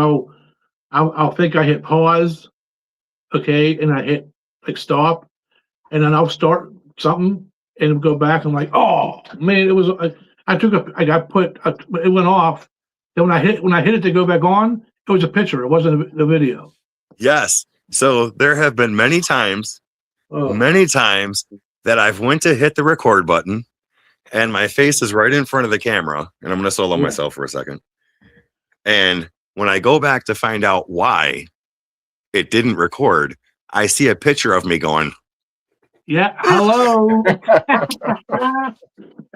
I'll think I hit pause, okay, and I hit like stop, and then I'll start something and go back. I'm like, oh man, it was. It went off. Then when I hit it to go back on, it was a picture. It wasn't the video. Yes. So there have been many times that I've went to hit the record button and my face is right in front of the camera, and I'm going to solo myself for a second. And when I go back to find out why it didn't record, I see a picture of me going, yeah, hello.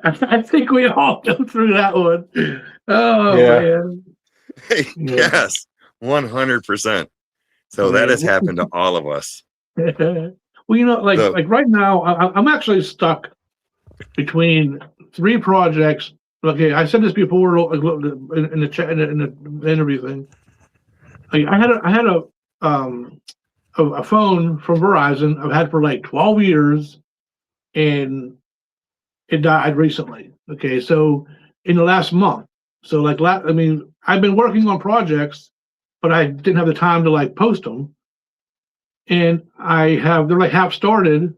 I think we all go through that one. Oh, man. Yes, 100%. So that has happened to all of us. Well, you know, like right now, I'm actually stuck between 3 projects. Okay, I said this before in the chat, in the interview thing. Like I had a phone from Verizon I've had for like 12 years, and it died recently. Okay, so in the last month. So like, I mean, I've been working on projects, but I didn't have the time to like post them. And they're like half started,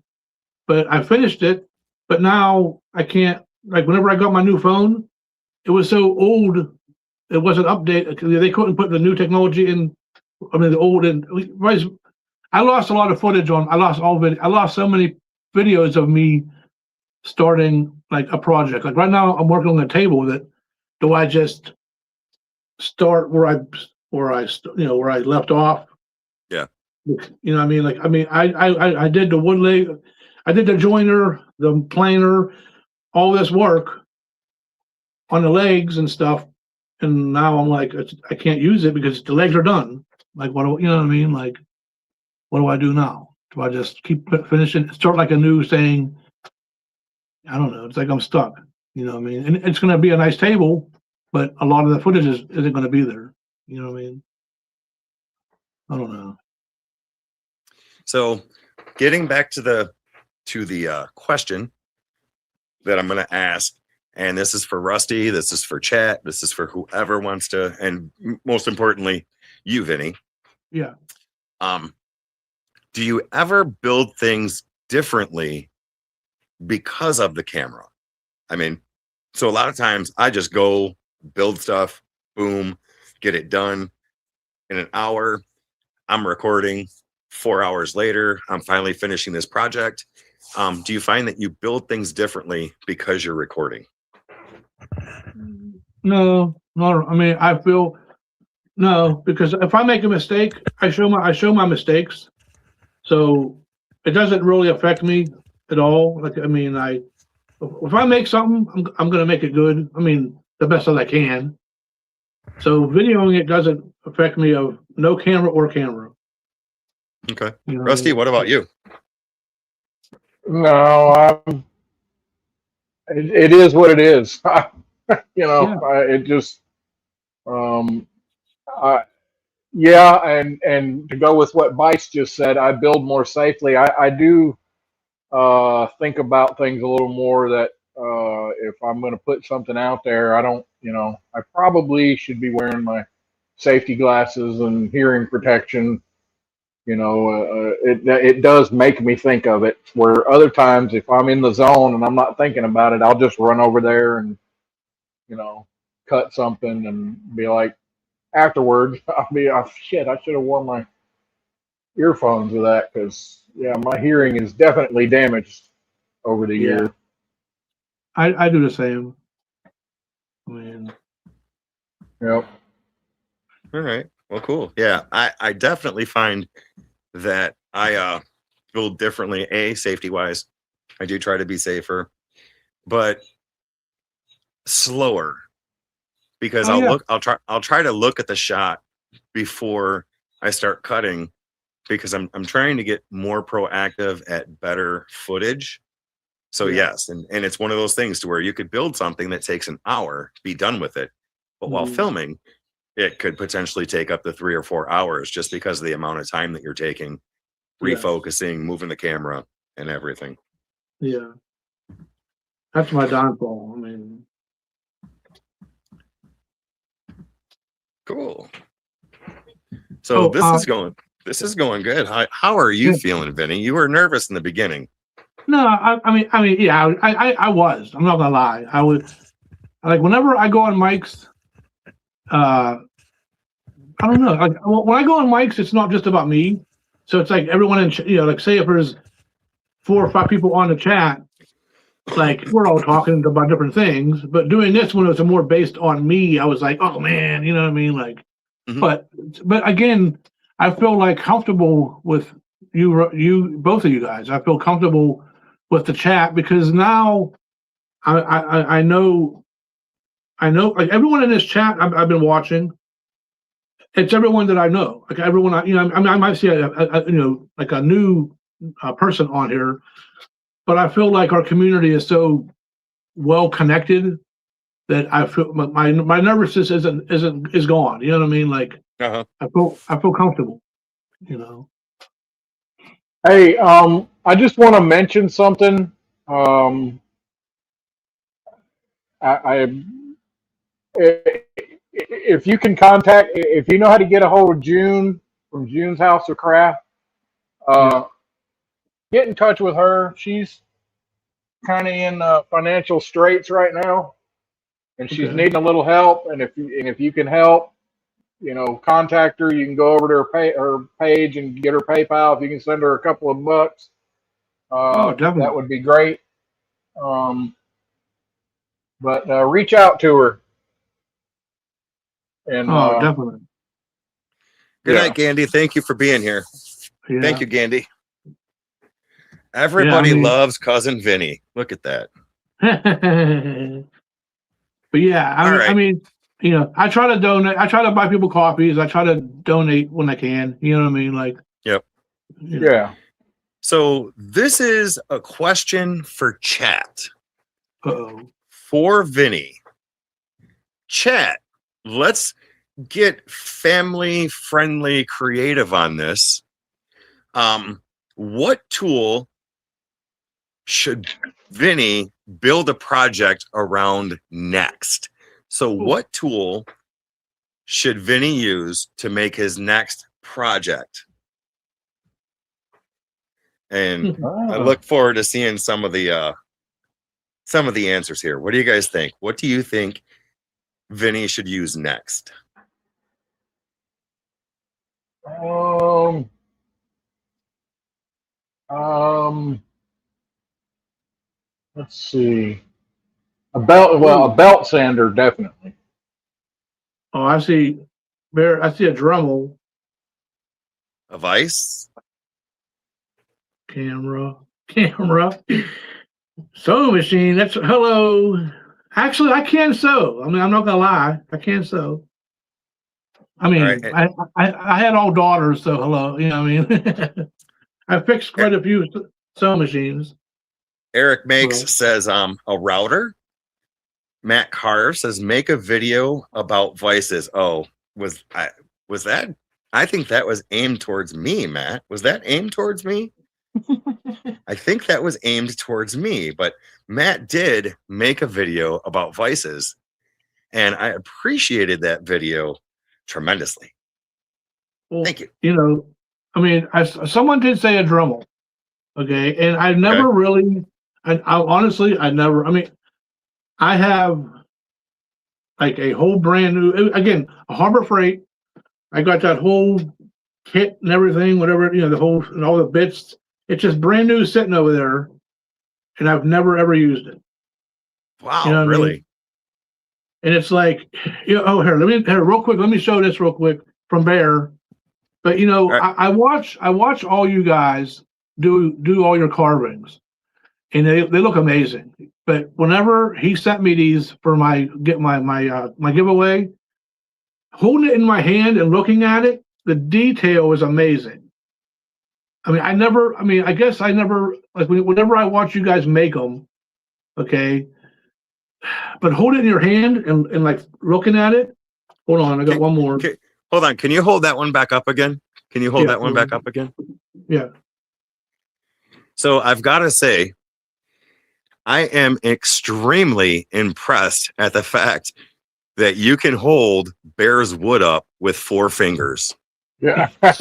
but I finished it. But now I can't, like whenever I got my new phone, it was so old, it wasn't updated. They couldn't put the new technology in. I mean, the old, and I lost a lot of footage I lost so many videos of me starting like a project. Like right now I'm working on a table with it. Do I just start where I left off? Yeah. You know what I mean? Like, I did the wood leg, I did the joiner, the planer, all this work on the legs and stuff. And now I'm like, I can't use it because the legs are done. Like, you know what I mean? Like, what do I do now? Do I just keep finishing, start like a new saying? I don't know. It's like I'm stuck. You know what I mean? And it's going to be a nice table, but a lot of the footage isn't going to be there. You know what I mean? I don't know. So getting back to the question that I'm going to ask, and this is for Rusty, this is for chat, this is for whoever wants to, and most importantly, you, Vinnie. Yeah. Do you ever build things differently because of the camera? I mean, so a lot of times I just go build stuff, boom, get it done in an hour. I'm recording 4 hours later. I'm finally finishing this project. Do you find that you build things differently because you're recording? No, I mean, I feel no, because if I make a mistake, I show my mistakes. So it doesn't really affect me at all. Like, I mean, if I make something, I'm going to make it good. I mean, the best that I can. So videoing it doesn't affect me of no camera or camera. Okay. You know Rusty, what about you? No, it is what it is. It just, and to go with what Bice just said, I build more safely. I do think about things a little more that if I'm going to put something out there, I probably should be wearing my safety glasses and hearing protection. It does make me think of it, where other times if I'm in the zone and I'm not thinking about it, I'll just run over there and, cut something and be like, afterwards, I'll be, oh, shit, I should have worn my earphones with that, because, yeah, my hearing is definitely damaged over the year. I do the same. I mean, Yep. All right. Well, cool. Yeah, I definitely find that I build differently. Safety wise, I do try to be safer, but slower, because I'll try to look at the shot before I start cutting, because I'm trying to get more proactive at better footage. So yes, and it's one of those things to where you could build something that takes an hour, be done with it, but while filming, it could potentially take up to 3 or 4 hours just because of the amount of time that you're taking, refocusing, moving the camera, and everything. Yeah, that's my downfall. I mean, cool. So this is going good. How are you feeling, Vinnie? You were nervous in the beginning. No, I mean, yeah, I was. I'm not gonna lie. I was like, whenever I go on mics, I don't know. Like, when I go on mics, it's not just about me. So it's like everyone like, say if there's 4 or 5 people on the chat, like, we're all talking about different things. But doing this when it was more based on me, I was like, oh man, you know what I mean? Like, but again, I feel like comfortable with you both of you guys. I feel comfortable with the chat, because now I know like everyone in this chat I've been watching. It's everyone that I know. Like everyone, I might see like a new person on here, but I feel like our community is so well connected that I feel my nervousness is gone. You know what I mean? Like I feel comfortable. Hey, I just want to mention something. If you can if you know how to get a hold of June from June's House of Craft, get in touch with her. She's kind of in financial straits right now, and she's needing a little help. And if you can help, contact her. You can go over to her page and get her PayPal. If you can send her a couple of bucks, that would be great. But reach out to her. And definitely. Good night, Gandhi. Thank you for being here. Yeah. Thank you, Gandhi. Everybody loves cousin Vinnie. Look at that. But yeah, I mean, I try to donate. I try to buy people coffees. I try to donate when I can. You know what I mean? Like, Yeah. So this is a question for chat Uh-oh. for Vinnie. Chat, let's get family friendly creative on this. What tool should Vinnie build a project around next? So what tool should Vinnie use to make his next project? And I look forward to seeing some of the answers here. What do you guys think? What do you think Vinnie should use next? Let's see. A belt sander, definitely. Oh, I see. I see a Dremel A vise? camera. Sewing machine. That's hello. Actually, I can sew. I mean, I'm not gonna lie. I can sew. I mean, Right. I had all daughters, so hello. You know what I mean? I fixed quite a few sewing machines. Eric Makes says a router. Matt Carr says make a video about vices. Oh, was that? I think that was aimed towards me, Matt. Was that aimed towards me? I think that was aimed towards me, but Matt did make a video about vices, and I appreciated that video tremendously. Well, thank you. You know, I mean, someone did say a Dremel, okay, and I never really, I honestly, I mean, I have like a whole brand new, again, a Harbor Freight. I got that whole kit and everything, whatever, you know, the whole, and all the bits. It's just brand new sitting over there, and I've never ever used it. Wow, you know really? I mean? And it's like, you know, oh, here, real quick, let me show this real quick from Bear. But you know, I watch all you guys do all your carvings, and they look amazing. But whenever he sent me these for my giveaway, holding it in my hand and looking at it, the detail is amazing. I guess I never, like, whenever I watch you guys make them, okay, but hold it in your hand and like looking at it. Hold on, I got one more. Okay. Hold on. Can you hold that one back up again? Can you hold that one back up again? Yeah. So I've got to say, I am extremely impressed at the fact that you can hold Bear's wood up with 4 fingers. Yeah. But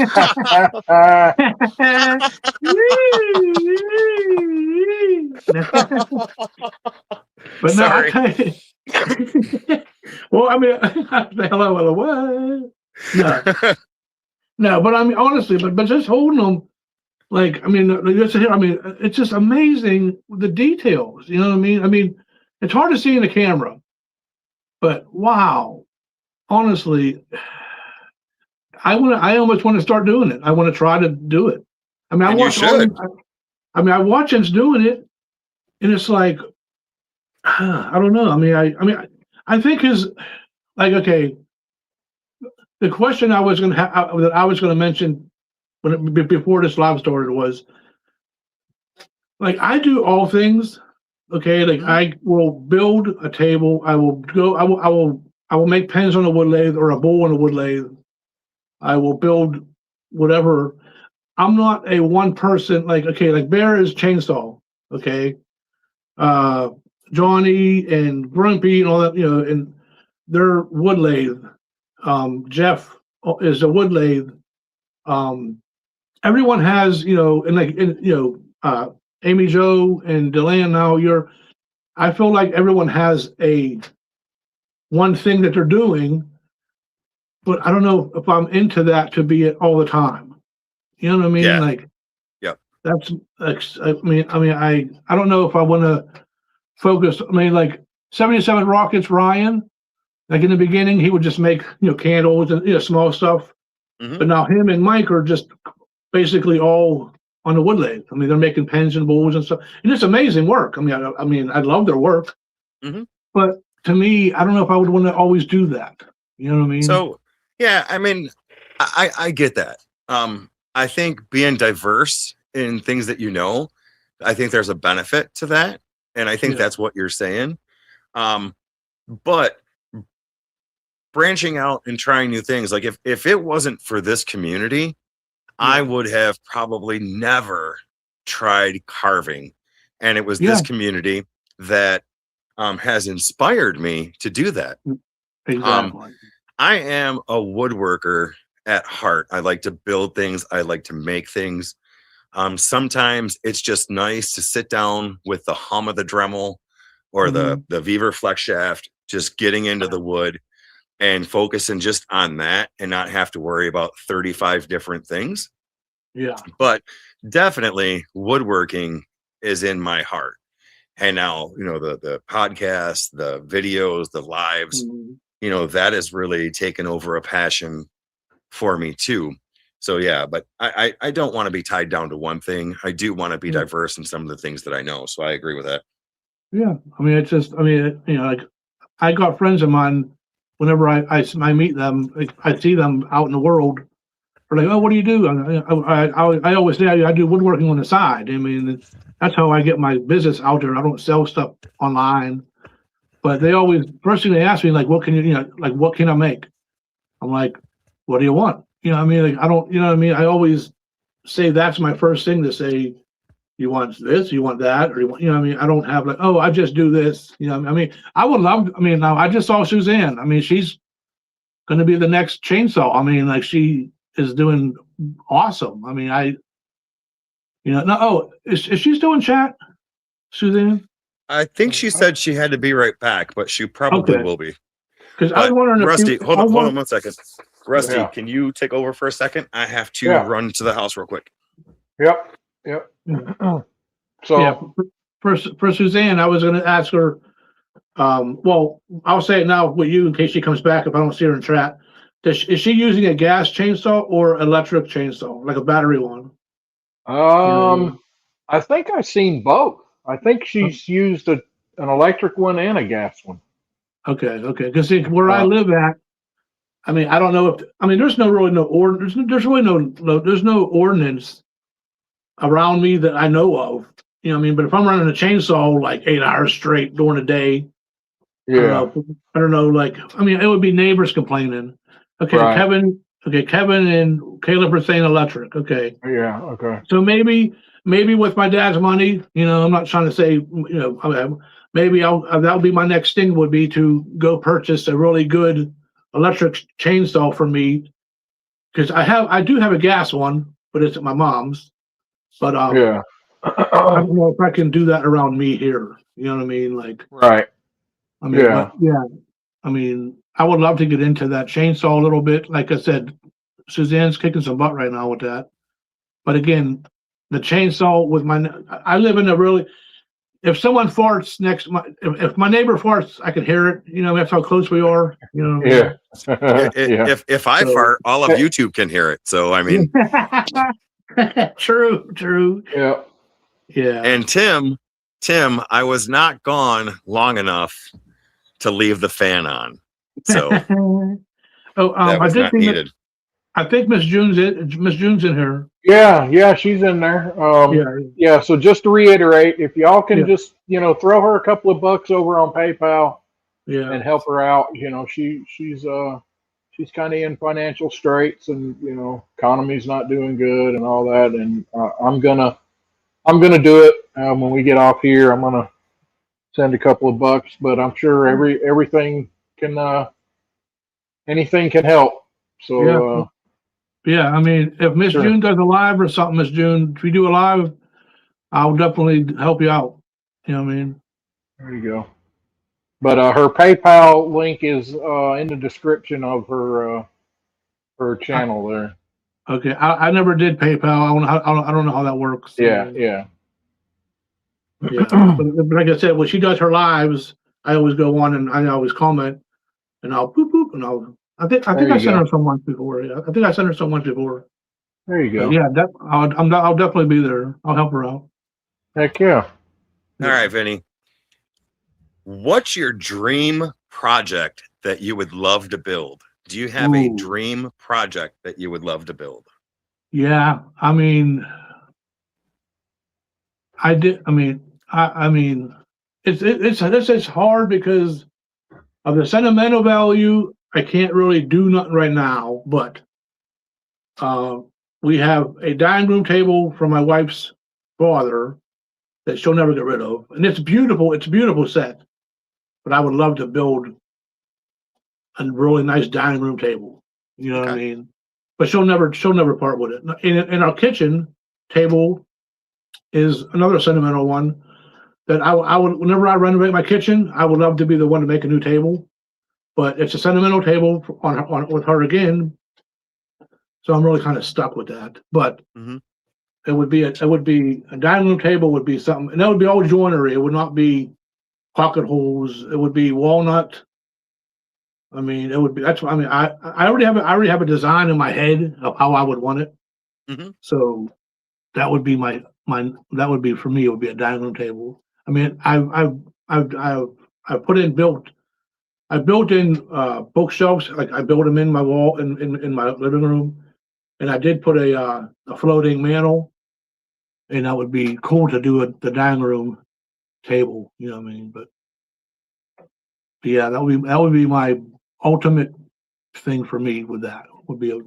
Sorry. Well, I mean, hello, what? No, but I mean, honestly, but just holding them, like, I mean, it's just amazing the details. You know what I mean? I mean, it's hard to see in the camera, but wow, honestly, I almost want to start doing it. I want to try to do it. I mean, I watch him doing it, and it's like, I don't know. I think his, like, okay, the question I was going to have, that I was going to mention before this live started was, like, I do all things, okay. Like, I will build a table. I will make pens on a wood lathe or a bowl on a wood lathe. I will build whatever. I'm not a one person, like, okay, like Bear is chainsaw, okay. Johnny and Grumpy and all that, you know, and they're wood lathe. Jeff is a wood lathe. Everyone has, you know, Amy Jo and Deland now, I feel like everyone has one thing that they're doing, but I don't know if I'm into that to be it all the time. You know what I mean? Yeah. Like, yep. I don't know if I want to focus. I mean, like 77 Rockets, Ryan, like in the beginning, he would just make, you know, candles and, you know, small stuff. Mm-hmm. But now him and Mike are just basically all on the wood lathe. I mean, they're making pens and bowls and stuff. And it's amazing work. I mean, I love their work. Mm-hmm. But to me, I don't know if I would want to always do that. You know what I mean? So, yeah, I mean, I get that. I think being diverse in things that you know, I think there's a benefit to that. And I think Yeah. that's what you're saying. But branching out and trying new things, like if it wasn't for this community, I would have probably never tried carving. And it was Yeah. this community that has inspired me to do that. Exactly. I am a woodworker at heart. I like to build things. I like to make things. Sometimes it's just nice to sit down with the hum of the Dremel or the Weaver flex shaft, just getting into the wood and focusing just on that and not have to worry about 35 different things. Yeah. But definitely woodworking is in my heart. And now, you know, the podcasts, the videos, the lives, you know, that has really taken over a passion for me too. So yeah, but I don't want to be tied down to one thing. I do want to be diverse in some of the things that I know. So I agree with that. Yeah. I mean, it's just, I mean, you know, like I got friends of mine, whenever I meet them, I see them out in the world. They're like, oh, what do you do? I always say I do woodworking on the side. I mean, that's how I get my business out there. I don't sell stuff online. But they always, first thing they ask me, like, what can you know, like, what can I make? I'm like, what do you want? You know what I mean? Like, I don't, you know what I mean? I always say that's my first thing to say, you want this, you want that, or you want, you know what I mean? I don't have like, oh, I just do this. You know, I mean, I would love, I mean, now I just saw Suzanne. I mean, she's going to be the next chainsaw. I mean, like, she is doing awesome. I mean, you know, no, oh, is she still in chat, Suzanne? I think she said she had to be right back, but she probably will be. Because I was wondering Rusty, hold on 1 second. Rusty, Yeah. can you take over for a second? I have to run to the house real quick. Yep. So yeah, for Suzanne, I was going to ask her. Well, I'll say it now with you in case she comes back if I don't see her in chat. Is she using a gas chainsaw or electric chainsaw, like a battery one? I think I've seen both. I think she's used an electric one and a gas one. Okay. Because where I live at, I mean, I don't know if I mean there's no ordinance around me that I know of. You know what I mean? But if I'm running a chainsaw like 8 hours straight during the day, Yeah. I don't know. Like, I mean, it would be neighbors complaining. Okay, Right. Kevin and Caleb are saying electric. Okay. Yeah. Okay. So maybe with my dad's money, you know, I'm not trying to say, you know, maybe that would be my next thing would be to go purchase a really good electric chainsaw for me, because I do have a gas one, but it's at my mom's. But Yeah. I don't know if I can do that around me here. You know what I mean? Like, Right. I mean, Yeah. yeah. I mean, I would love to get into that chainsaw a little bit. Like I said, Suzanne's kicking some butt right now with that. But again, the chainsaw with I live in a really, if someone farts next, if my neighbor farts, I can hear it. You know, that's how close we are. You know. Yeah. Yeah. If I fart, all of YouTube can hear it. So I mean, true. Yeah. Yeah. And Tim, I was not gone long enough to leave the fan on. So that was not needed. I think Miss June's in here. Yeah, she's in there. Yeah. So just to reiterate, if y'all can just, you know, throw her a couple of bucks over on PayPal, and help her out. You know, she's kind of in financial straits, and you know, economy's not doing good and all that. And I'm gonna do it when we get off here. I'm gonna send a couple of bucks, but I'm sure everything can anything can help. So yeah, I mean, if Miss June does a live or something, Miss June, if we do a live, I'll definitely help you out. You know what I mean? There you go. But her PayPal link is in the description of her channel there. Okay, I never did PayPal. I don't know how that works. Yeah. But like I said, when she does her lives, I always go on and I always comment, and I'll boop, and I think I sent her some once before. Yeah, I think I sent her some once before. There you go. But yeah, I'll definitely be there. I'll help her out. Heck yeah. All right, Vinnie. What's your dream project that you would love to build? Do you have a dream project that you would love to build? Yeah, I mean, I did. I mean, it's hard because of the sentimental value. I can't really do nothing right now, but uh, we have a dining room table from my wife's father that she'll never get rid of, and it's beautiful. It's a beautiful set, but I would love to build a really nice dining room table. You know what I Okay. mean? But she'll never part with it. In our kitchen table is another sentimental one that I would, whenever I renovate my kitchen, I would love to be the one to make a new table. But it's a sentimental table on with her again, so I'm really kind of stuck with that. But Mm-hmm. it would be a dining room table would be something, and that would be all joinery. It would not be pocket holes. It would be walnut. I mean, it would be. That's. I mean, I already have a design in my head of how I would want it. Mm-hmm. So that would be my that would be for me. It would be a dining room table. I mean, I've put in built. I built in bookshelves. Like I built them in my wall in my living room, and I did put a floating mantle, and that would be cool to do at the dining room table. You know what I mean? But yeah, that would be my ultimate thing for me. With that would be a.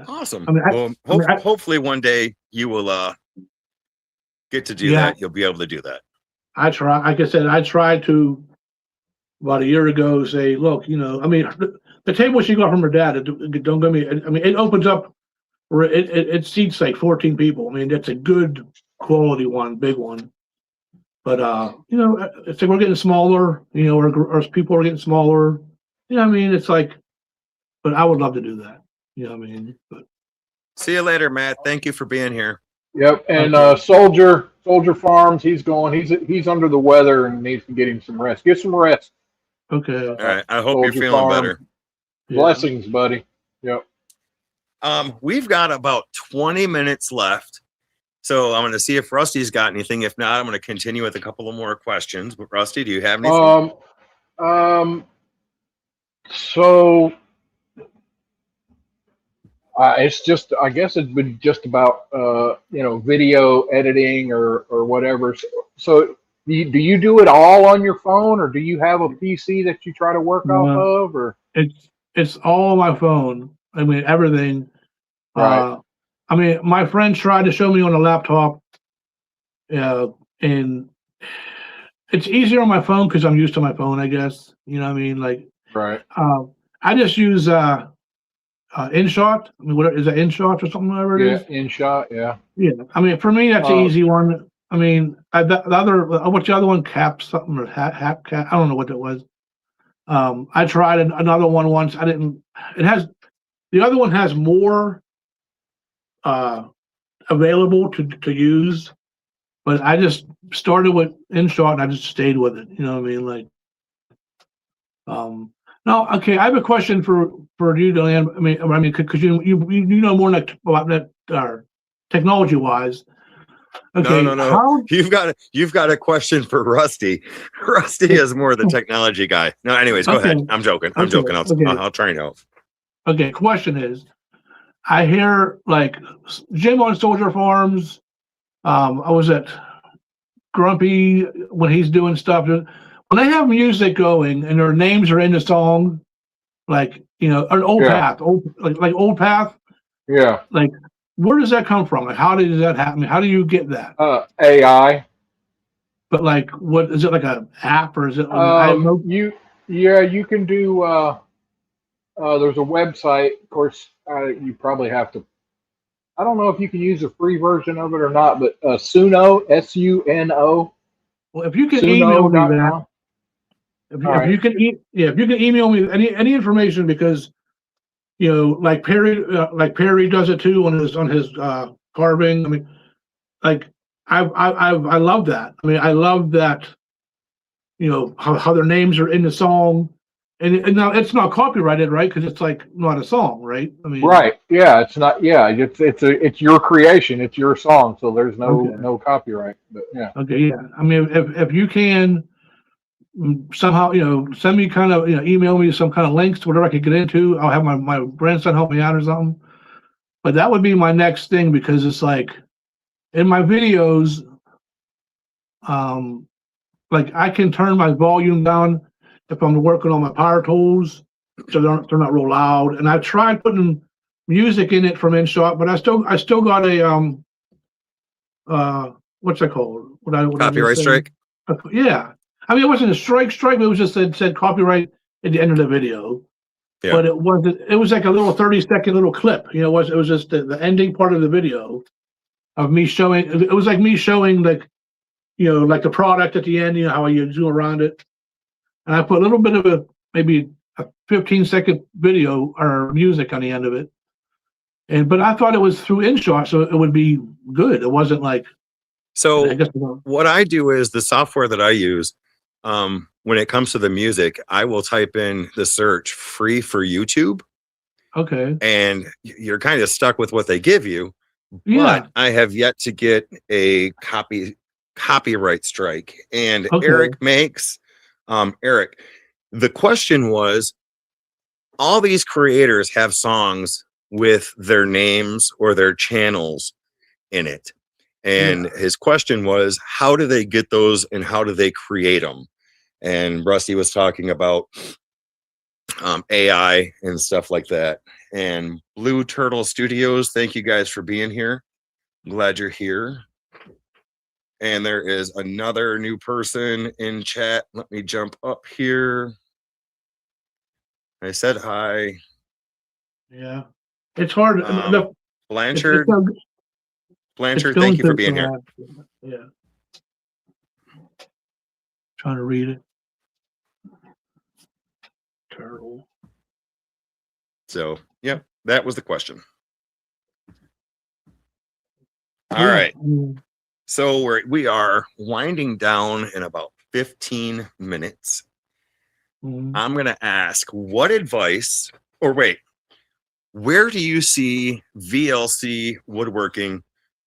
Awesome. I mean, Well, hopefully one day you will get to do Yeah. that. You'll be able to do that. I try. Like I said, I tried to about a year ago say, look, I mean, the table she got from her dad. Don't get me. I mean, it opens up. Where it seats like 14 people. I mean, that's a good quality one, big one. But it's like we're getting smaller. Our people are getting smaller. I mean, it's like, but I would love to do that. You know what I mean? But See you later, Matt. Thank you for being here. Yep. And Okay. Soldier Farms, he's under the weather and needs to get him some rest. Get some rest. Okay. All right. I hope Soldier you're feeling Farm. better. Yeah. Blessings, buddy. Yep. We've got about 20 minutes left. So I'm going to see if Rusty's got anything. If not, I'm going to continue with a couple of more questions. But Rusty, do you have anything? So it's just, I guess it's been just about, video editing or whatever. So do you do it all on your phone, or do you have a PC that you try to work off of, or? It's all on my phone. I mean, everything. Right. I mean, my friend tried to show me on a laptop, and it's easier on my phone because I'm used to my phone, I guess. You know what I mean? Like, Right. I just use InShot. I mean, what is that, InShot or something, whatever it is? Yeah, InShot. Yeah. Yeah. I mean, for me, that's an easy one. I mean, the other, what's the other one? Cap something or Cap? I don't know what it was. I tried another one once. I didn't. The other one has more available to use, but I just started with InShot and I just stayed with it. You know what I mean? Like, now, okay, I have a question for you, Diane. I mean, because you know more about that technology wise. Okay, no. You've got a question for Rusty. Rusty is more the technology guy. No, anyways, go ahead. I'm joking. I'm joking. I'll try and help. Okay, question is, I hear like Jim on Soldier Farms. I was at Grumpy when he's doing stuff. When they have music going and their names are in the song, like an Old Path, like Old Path. Yeah. Like, where does that come from? Like, how does that happen? How do you get that? AI. But like, what is it, like an app, or is it? You can do. There's a website. Of course, you probably have to. I don't know if you can use a free version of it or not, but Suno, SUNO. Well, if you can email me that, if you can email me any information, because like Perry does it too on his carving. I mean, like I love that. I mean, I love that. How their names are in the song. And now it's not copyrighted, right? Because it's like not a song, right? I mean, right? Yeah, it's not. Yeah, it's your creation. It's your song, so there's no copyright. But yeah. Okay, yeah. I mean, if you can somehow, send me kind of, email me some kind of links to whatever I could get into. I'll have my grandson help me out or something. But that would be my next thing, because it's like in my videos, like I can turn my volume down if I'm working on my power tools, so they're not real loud. And I tried putting music in it from InShot, but I still got a what's that called? What I Copyright strike. Yeah, I mean, it wasn't a strike, but it was just said copyright at the end of the video. Yeah. But it wasn't. It was like a little 30-second little clip. You know, it was just the ending part of the video of me showing. It was like me showing, like, you know, like the product at the end. You know how you zoom around it, and I put a little bit of maybe a 15-second video or music on the end of it. But I thought it was through InShot, so it would be good. It wasn't like. So I guess, what I do is the software that I use, when it comes to the music, I will type in the search free for YouTube. Okay. And you're kind of stuck with what they give you. Yeah. But I have yet to get a copyright strike. And Okay. Eric makes, Eric, the question was, all these creators have songs with their names or their channels in it. And his question was, how do they get those and how do they create them? And Rusty was talking about AI and stuff like that. And Blue Turtle Studios, thank you guys for being here. I'm glad you're here. And there is another new person in chat. Let me jump up here. I said hi. Yeah. It's hard. Blanchard. Blanchard, thank you for being here. Yeah. Trying to read it. Turtle. So, yep, that was the question. All Yeah. right. So we are winding down in about 15 minutes. I'm going to ask, what advice, or wait, where do you see VLC Woodworking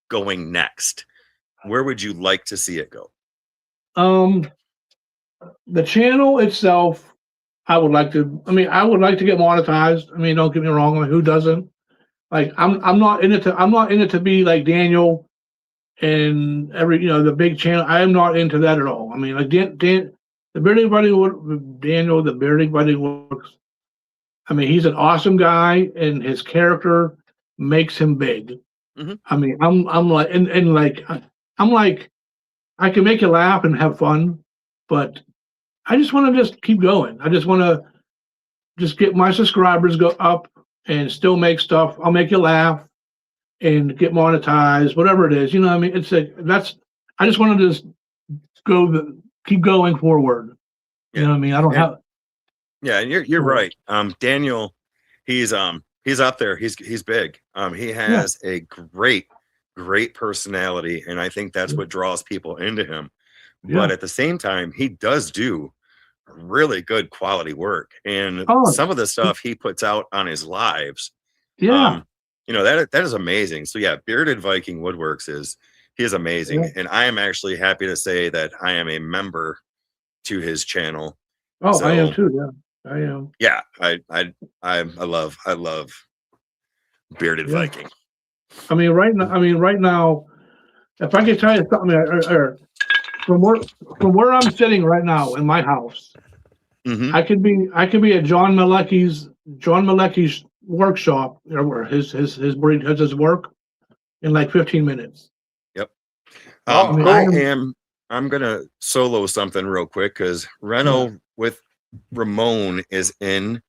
going next? Where would you like to see it go? The channel itself, I would like to get monetized. I mean, don't get me wrong, like, who doesn't? Like, I'm not in it to be like Daniel and the big channel. I am not into that at all. I mean, like Daniel, the Bearded Buddy Works. I mean, he's an awesome guy, and his character makes him big. I mean, I'm like, and like, I'm like, I can make you laugh and have fun, but I just want to just keep going. I just want to just get my subscribers go up and still make stuff. I'll make you laugh and get monetized, whatever it is. You know what I mean? It's like, I just want to just keep going forward. You know what I mean? I don't have. Yeah, and you're right. Daniel, he's up there. He's big. He has a great personality, and I think that's what draws people into him. But at the same time, he does do really good quality work, and some of the stuff he puts out on his lives, that is amazing. So yeah, Bearded Viking Woodworks is amazing, and I am actually happy to say that I am a member to his channel. So, I am too. Yeah, I am. Yeah, I love Bearded Viking. I mean, right now, if I could tell you something, from where I'm sitting right now in my house, I could be at John Malecki's workshop, or where he does his work, in like 15 minutes. Yep. I'm gonna solo something real quick because Reno with Ramon is in.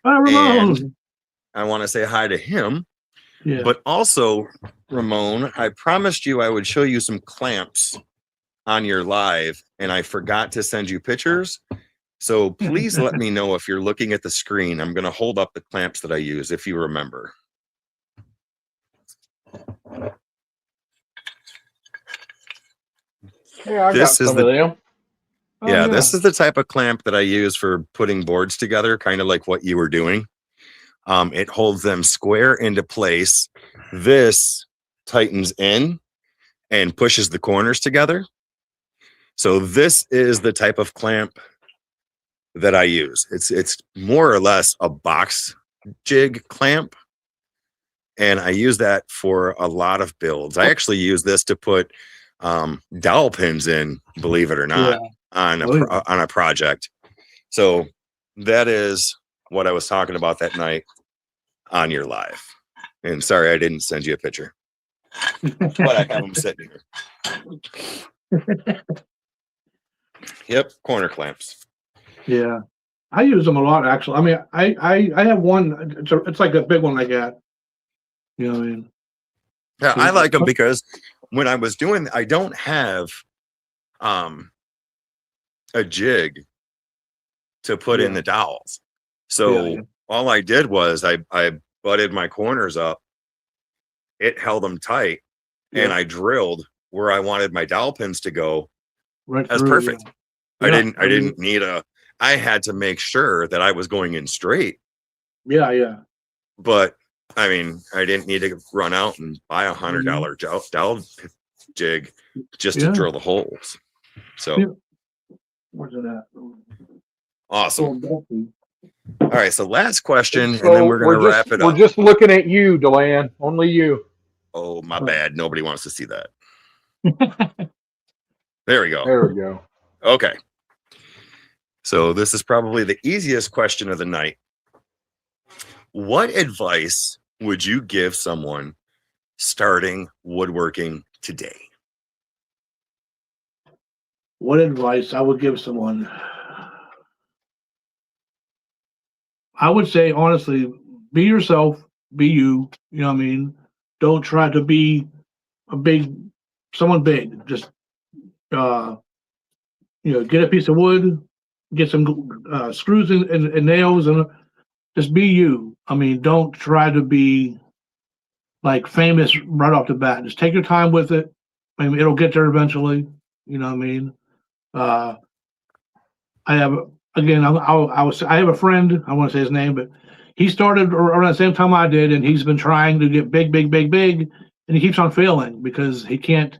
Ramon. And I want to say hi to him. Yeah. But also, Ramon, I promised you I would show you some clamps on your live, and I forgot to send you pictures. So please let me know if you're looking at the screen. I'm going to hold up the clamps that I use, if you remember. Yeah, I got some of them. Yeah, this is the type of clamp that I use for putting boards together, kind of like what you were doing. It holds them square into place. This tightens in and pushes the corners together. So this is the type of clamp that I use. It's more or less a box jig clamp. and I use that for a lot of builds. I actually use this to put dowel pins in, believe it or not, on a project. So that is what I was talking about that night on your live. And sorry, I didn't send you a picture, but I have them sitting here. Yep, corner clamps. Yeah, I use them a lot, actually. I mean, I have one. It's like a big one I got. You know what I mean? Yeah, I like them because when I was doing, I don't have a jig to put in the dowels. So all I did was I butted my corners up. It held them tight, and I drilled where I wanted my dowel pins to go. That's perfect. I didn't need I had to make sure that I was going in straight. Yeah. But I mean, I didn't need to run out and buy $100 dowel jig just to drill the holes. So where's it at? Awesome. All right, so last question, and then we're gonna wrap it up. We're just looking at you, Deland. Only you. Oh, my bad. Nobody wants to see that. There we go. There we go. Okay. So this is probably the easiest question of the night. What advice would you give someone starting woodworking today? What advice I would give someone? I would say, honestly, be yourself, be you. You know what I mean? Don't try to be someone big. Just, get a piece of wood, get some screws and nails, and just be you. I mean, don't try to be like famous right off the bat. Just take your time with it. I mean, it'll get there eventually. You know what I mean? I have a friend. I want to say his name, but he started around the same time I did, and he's been trying to get big, and he keeps on failing because he can't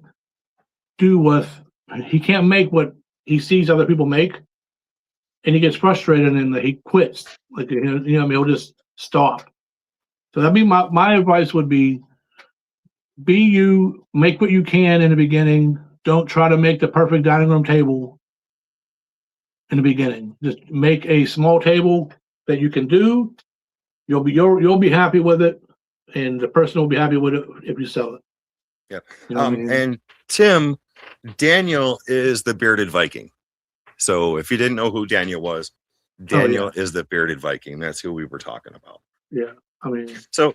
make what he sees other people make, and he gets frustrated and he quits. Like he'll just stop. So that'd be my advice would be you, make what you can in the beginning. Don't try to make the perfect dining room table in the beginning. Just make a small table that you can do. You'll be happy with it, and the person will be happy with it if you sell it. Yeah. You know what I mean? And Tim, Daniel is the bearded Viking. So if you didn't know who Daniel was, Daniel is the bearded Viking. That's who we were talking about. Yeah. I mean, so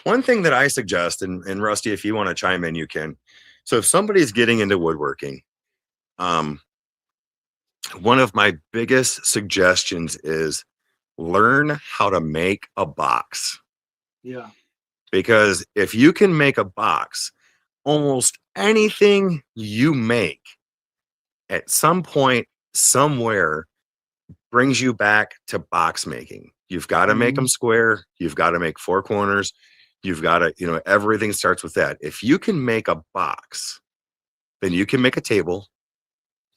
one thing that I suggest, and Rusty, if you want to chime in, you can. So if somebody's getting into woodworking, one of my biggest suggestions is learn how to make a box. Yeah. Because if you can make a box, almost anything you make at some point, somewhere, brings you back to box making. You've got to make them square. You've got to make four corners. You've got to, everything starts with that. If you can make a box, then you can make a table.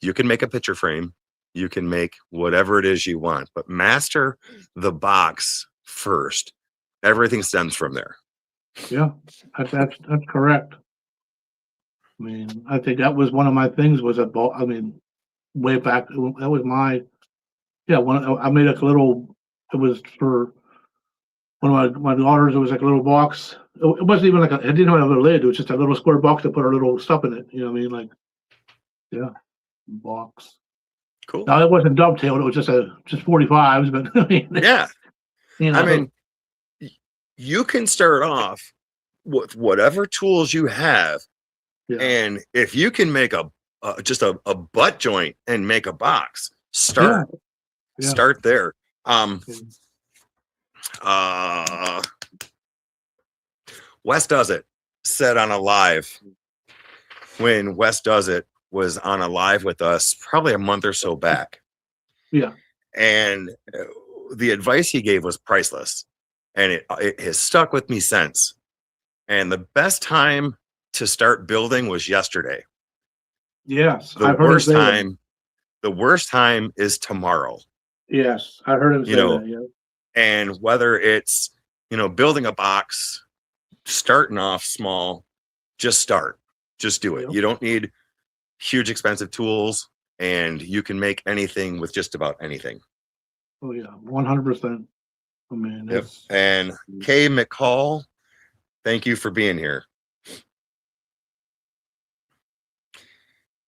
You can make a picture frame. You can make whatever it is you want, but master the box first. Everything stems from there. Yeah, that's correct. I mean, I think that was one of my things was way back. That was when I made a little, it was for one of my daughters. It was like a little box. It wasn't even it didn't have a lid. It was just a little square box to put our little stuff in it. You know what I mean? Box. Cool. Now it wasn't dovetailed. It was just 45s, but I mean, yeah. I mean, you can start off with whatever tools you have. Yeah. And if you can make just a butt joint and make a box, start there. Wes Does It said on a live, when Wes Does It was on a live with us probably a month or so back. Yeah. And the advice he gave was priceless. And it has stuck with me since. And the best time to start building was yesterday. Yes. The worst time is tomorrow. Yes. I heard him say that. Yeah. And whether it's, building a box, starting off small, just start. Just do it. Yep. You don't need huge expensive tools, and you can make anything with just about anything. Oh yeah, 100%. I mean, Yep. And Kay McCall, thank you for being here.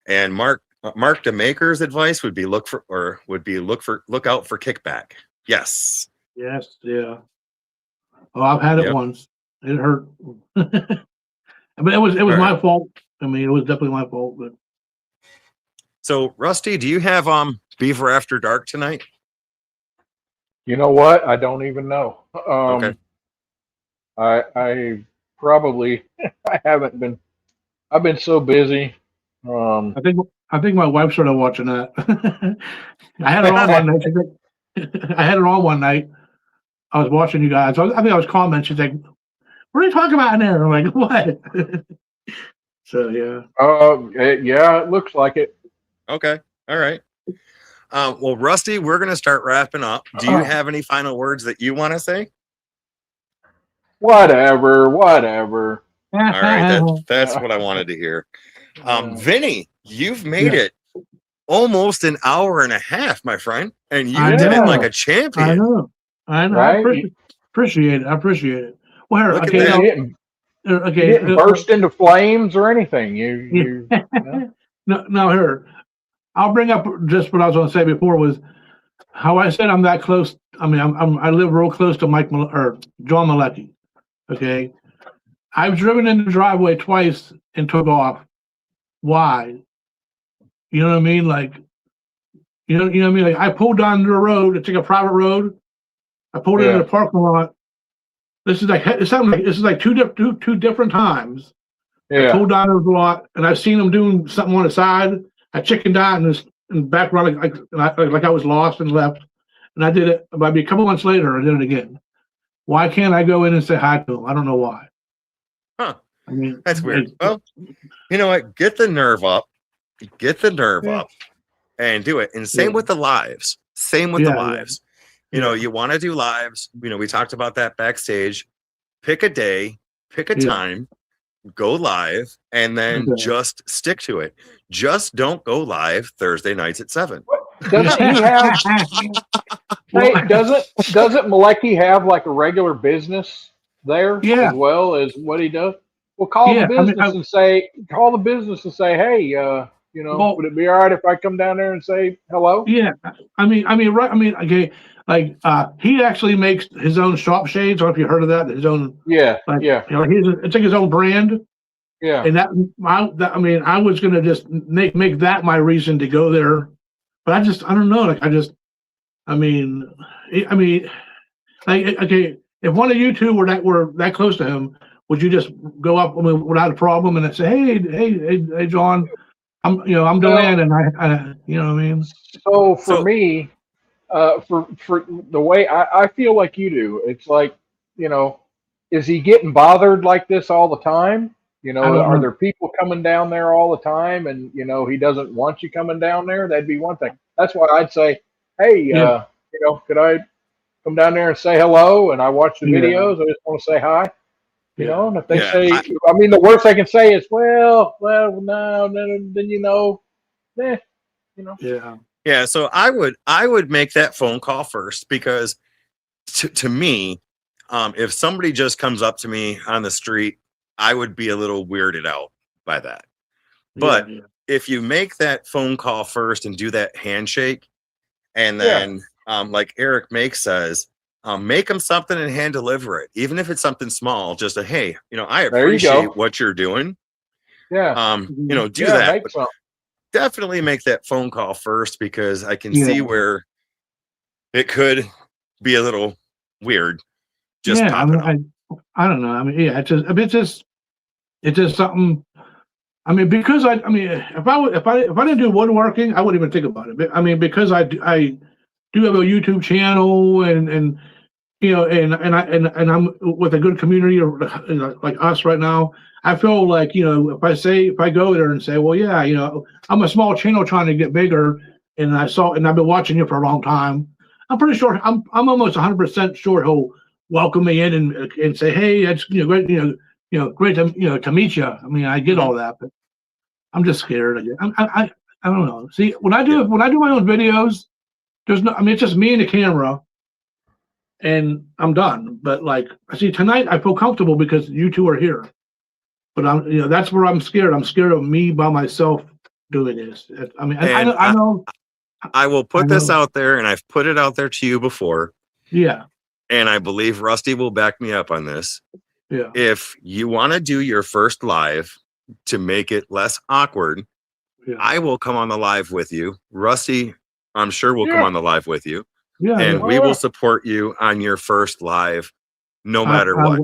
And Mark the Maker's advice would be look out for kickback. Yes. Yes, yeah. Oh, I've had it Yep. once. It hurt. But it was my fault. I mean, it was definitely my fault. But So, Rusty, do you have Beaver After Dark tonight? You know what? I don't even know. Okay. I probably I haven't been. I've been so busy. I think my wife started watching that. I had it on one night. I had it on one night. I was watching you guys. I think I was commenting. She's like, "What are you talking about in there?" I'm like, "What?" So yeah. Yeah, it looks like it. Okay. All right. Well, Rusty, we're going to start wrapping up. Do you have any final words that you want to say? Whatever. All right. That's what I wanted to hear. Vinnie, you've made it almost an hour and a half, my friend, and you did it like a champion. I know. Right? I appreciate it. Well, here, Look okay, at that. You didn't burst into flames or anything. You know? No, here. I'll bring up just what I was going to say before was how I said I'm that close. I mean, I live real close to John Malecki. Okay, I've driven in the driveway twice and took off. Why? You know what I mean? Like, you know what I mean? Like, I pulled down the road to take a private road. I pulled into the parking lot. This is like two different times. Yeah. I pulled down the lot, and I've seen them doing something on the side. I chickened out and back around like I was lost and left. And I did it. But a couple months later, I did it again. Why can't I go in and say hi to them? I don't know why. Huh. I mean, That's weird. Well, you know what? Get the nerve up, and do it. And same with the lives. You know, you want to do lives. You know, we talked about that backstage. Pick a day, pick a time, go live, and then just stick to it. Just don't go live Thursday nights at 7. Doesn't he have? Hey, doesn't Malecki have like a regular business there as well as what he does? Well, call the business and say, hey, you know, would it be all right if I come down there and say hello? Yeah, I mean, okay, like he actually makes his own shop shades. I don't know if you heard of that. His own, You know, it's like his own brand. Yeah, and I mean, I was gonna just make that my reason to go there, but I don't know. Like, I mean, like, okay, if one of you two were that close to him, would you just go up without a problem and say, hey, John, I'm Deland, and I, you know what I mean? So for me, for the way I feel like you do, it's like, you know, is he getting bothered like this all the time? You know, are there people coming down there all the time, and you know he doesn't want you coming down there? That'd be one thing. That's why I'd say, hey, you know, could I come down there and say hello? And I watch the videos. I just want to say hi. You know, and if they say, I mean, the worst I can say is, well, no, then you know, you know. Yeah. So I would make that phone call first, because to me, if somebody just comes up to me on the street, I would be a little weirded out by that. But if you make that phone call first and do that handshake, and then like Eric says, make them something and hand deliver it, even if it's something small. Just a hey, you know, I appreciate what you're doing. Yeah. You know, do that. But definitely make that phone call first, because I can see where it could be a little weird. Just I don't know. I mean, it's just something. I mean, because if I didn't do woodworking, I wouldn't even think about it. But, I mean, because I do have a YouTube channel, and you know, and I'm with a good community like us right now. I feel like, you know, if I go there and say, well, yeah, you know, I'm a small channel trying to get bigger, and I've been watching you for a long time. I'm pretty sure I'm almost 100% sure he'll welcome me in and say, hey, that's, you know, great, you know, great to meet you. I mean, I get all that, but I'm just scared. I don't know. See, when I do my own videos, it's just me and the camera, and I'm done. But like, I see tonight, I feel comfortable because you two are here. But that's where I'm scared. I'm scared of me by myself doing this. I mean, I know. I will put this out there, and I've put it out there to you before. Yeah. And I believe Rusty will back me up on this. Yeah. If you want to do your first live to make it less awkward, I will come on the live with you. Rusty, I'm sure will come on the live with you. Yeah. And we will support you on your first live, no matter what.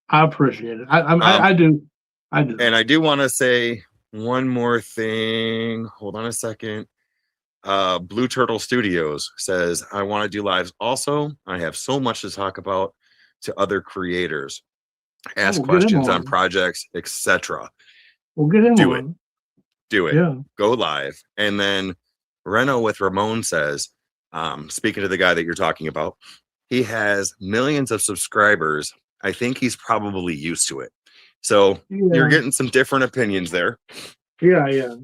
I appreciate it. I do. And I do want to say one more thing. Hold on a second. Blue Turtle Studios says, I want to do lives also. I have so much to talk about to other creators. Ask questions on projects, etc. We'll get him Do on. it. Do it. Yeah. Go live. And then Reno with Ramon says, speaking to the guy that you're talking about, he has millions of subscribers. I think he's probably used to it. So you're getting some different opinions there. Yeah.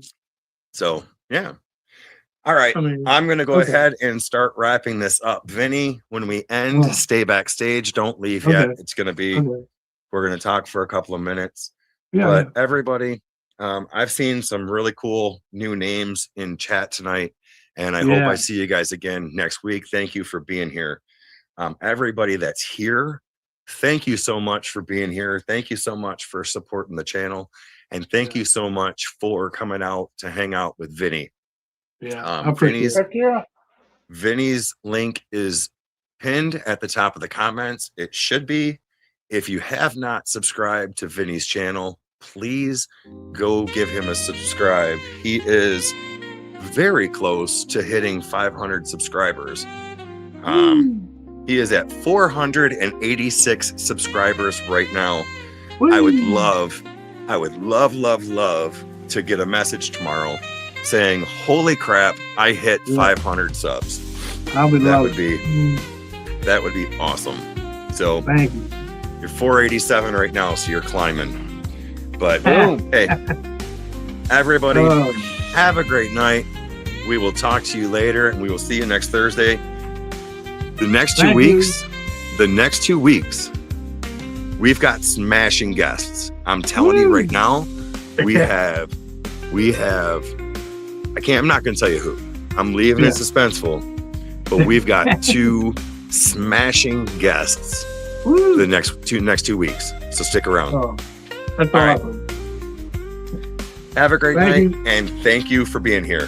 So, yeah. All right. I'm going to go ahead and start wrapping this up. Vinny, when we end, stay backstage. Don't leave yet. It's going to be, we're going to talk for a couple of minutes. Yeah. But everybody, I've seen some really cool new names in chat tonight. And I hope I see you guys again next week. Thank you for being here. Everybody that's here, thank you so much for being here. Thank you so much for supporting the channel. And thank you so much for coming out to hang out with Vinny. Yeah, Vinny's link is pinned at the top of the comments. It should be. If you have not subscribed to Vinny's channel, please go give him a subscribe. He is very close to hitting 500 subscribers. He is at 486 subscribers right now. I would love to get a message tomorrow saying, holy crap, I hit 500 subs. That would be awesome. So thank you. You're 487 right now, so you're climbing. But hey, everybody, have a great night. We will talk to you later, and we will see you next Thursday. The next 2 weeks, we've got smashing guests. I'm telling you right now, we have I'm not going to tell you who. I'm leaving it suspenseful, but we've got 2 smashing guests the next 2 weeks. So stick around. That's awesome. Have a great night, and thank you for being here.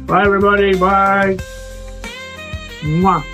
Bye, everybody. Bye. Mwah.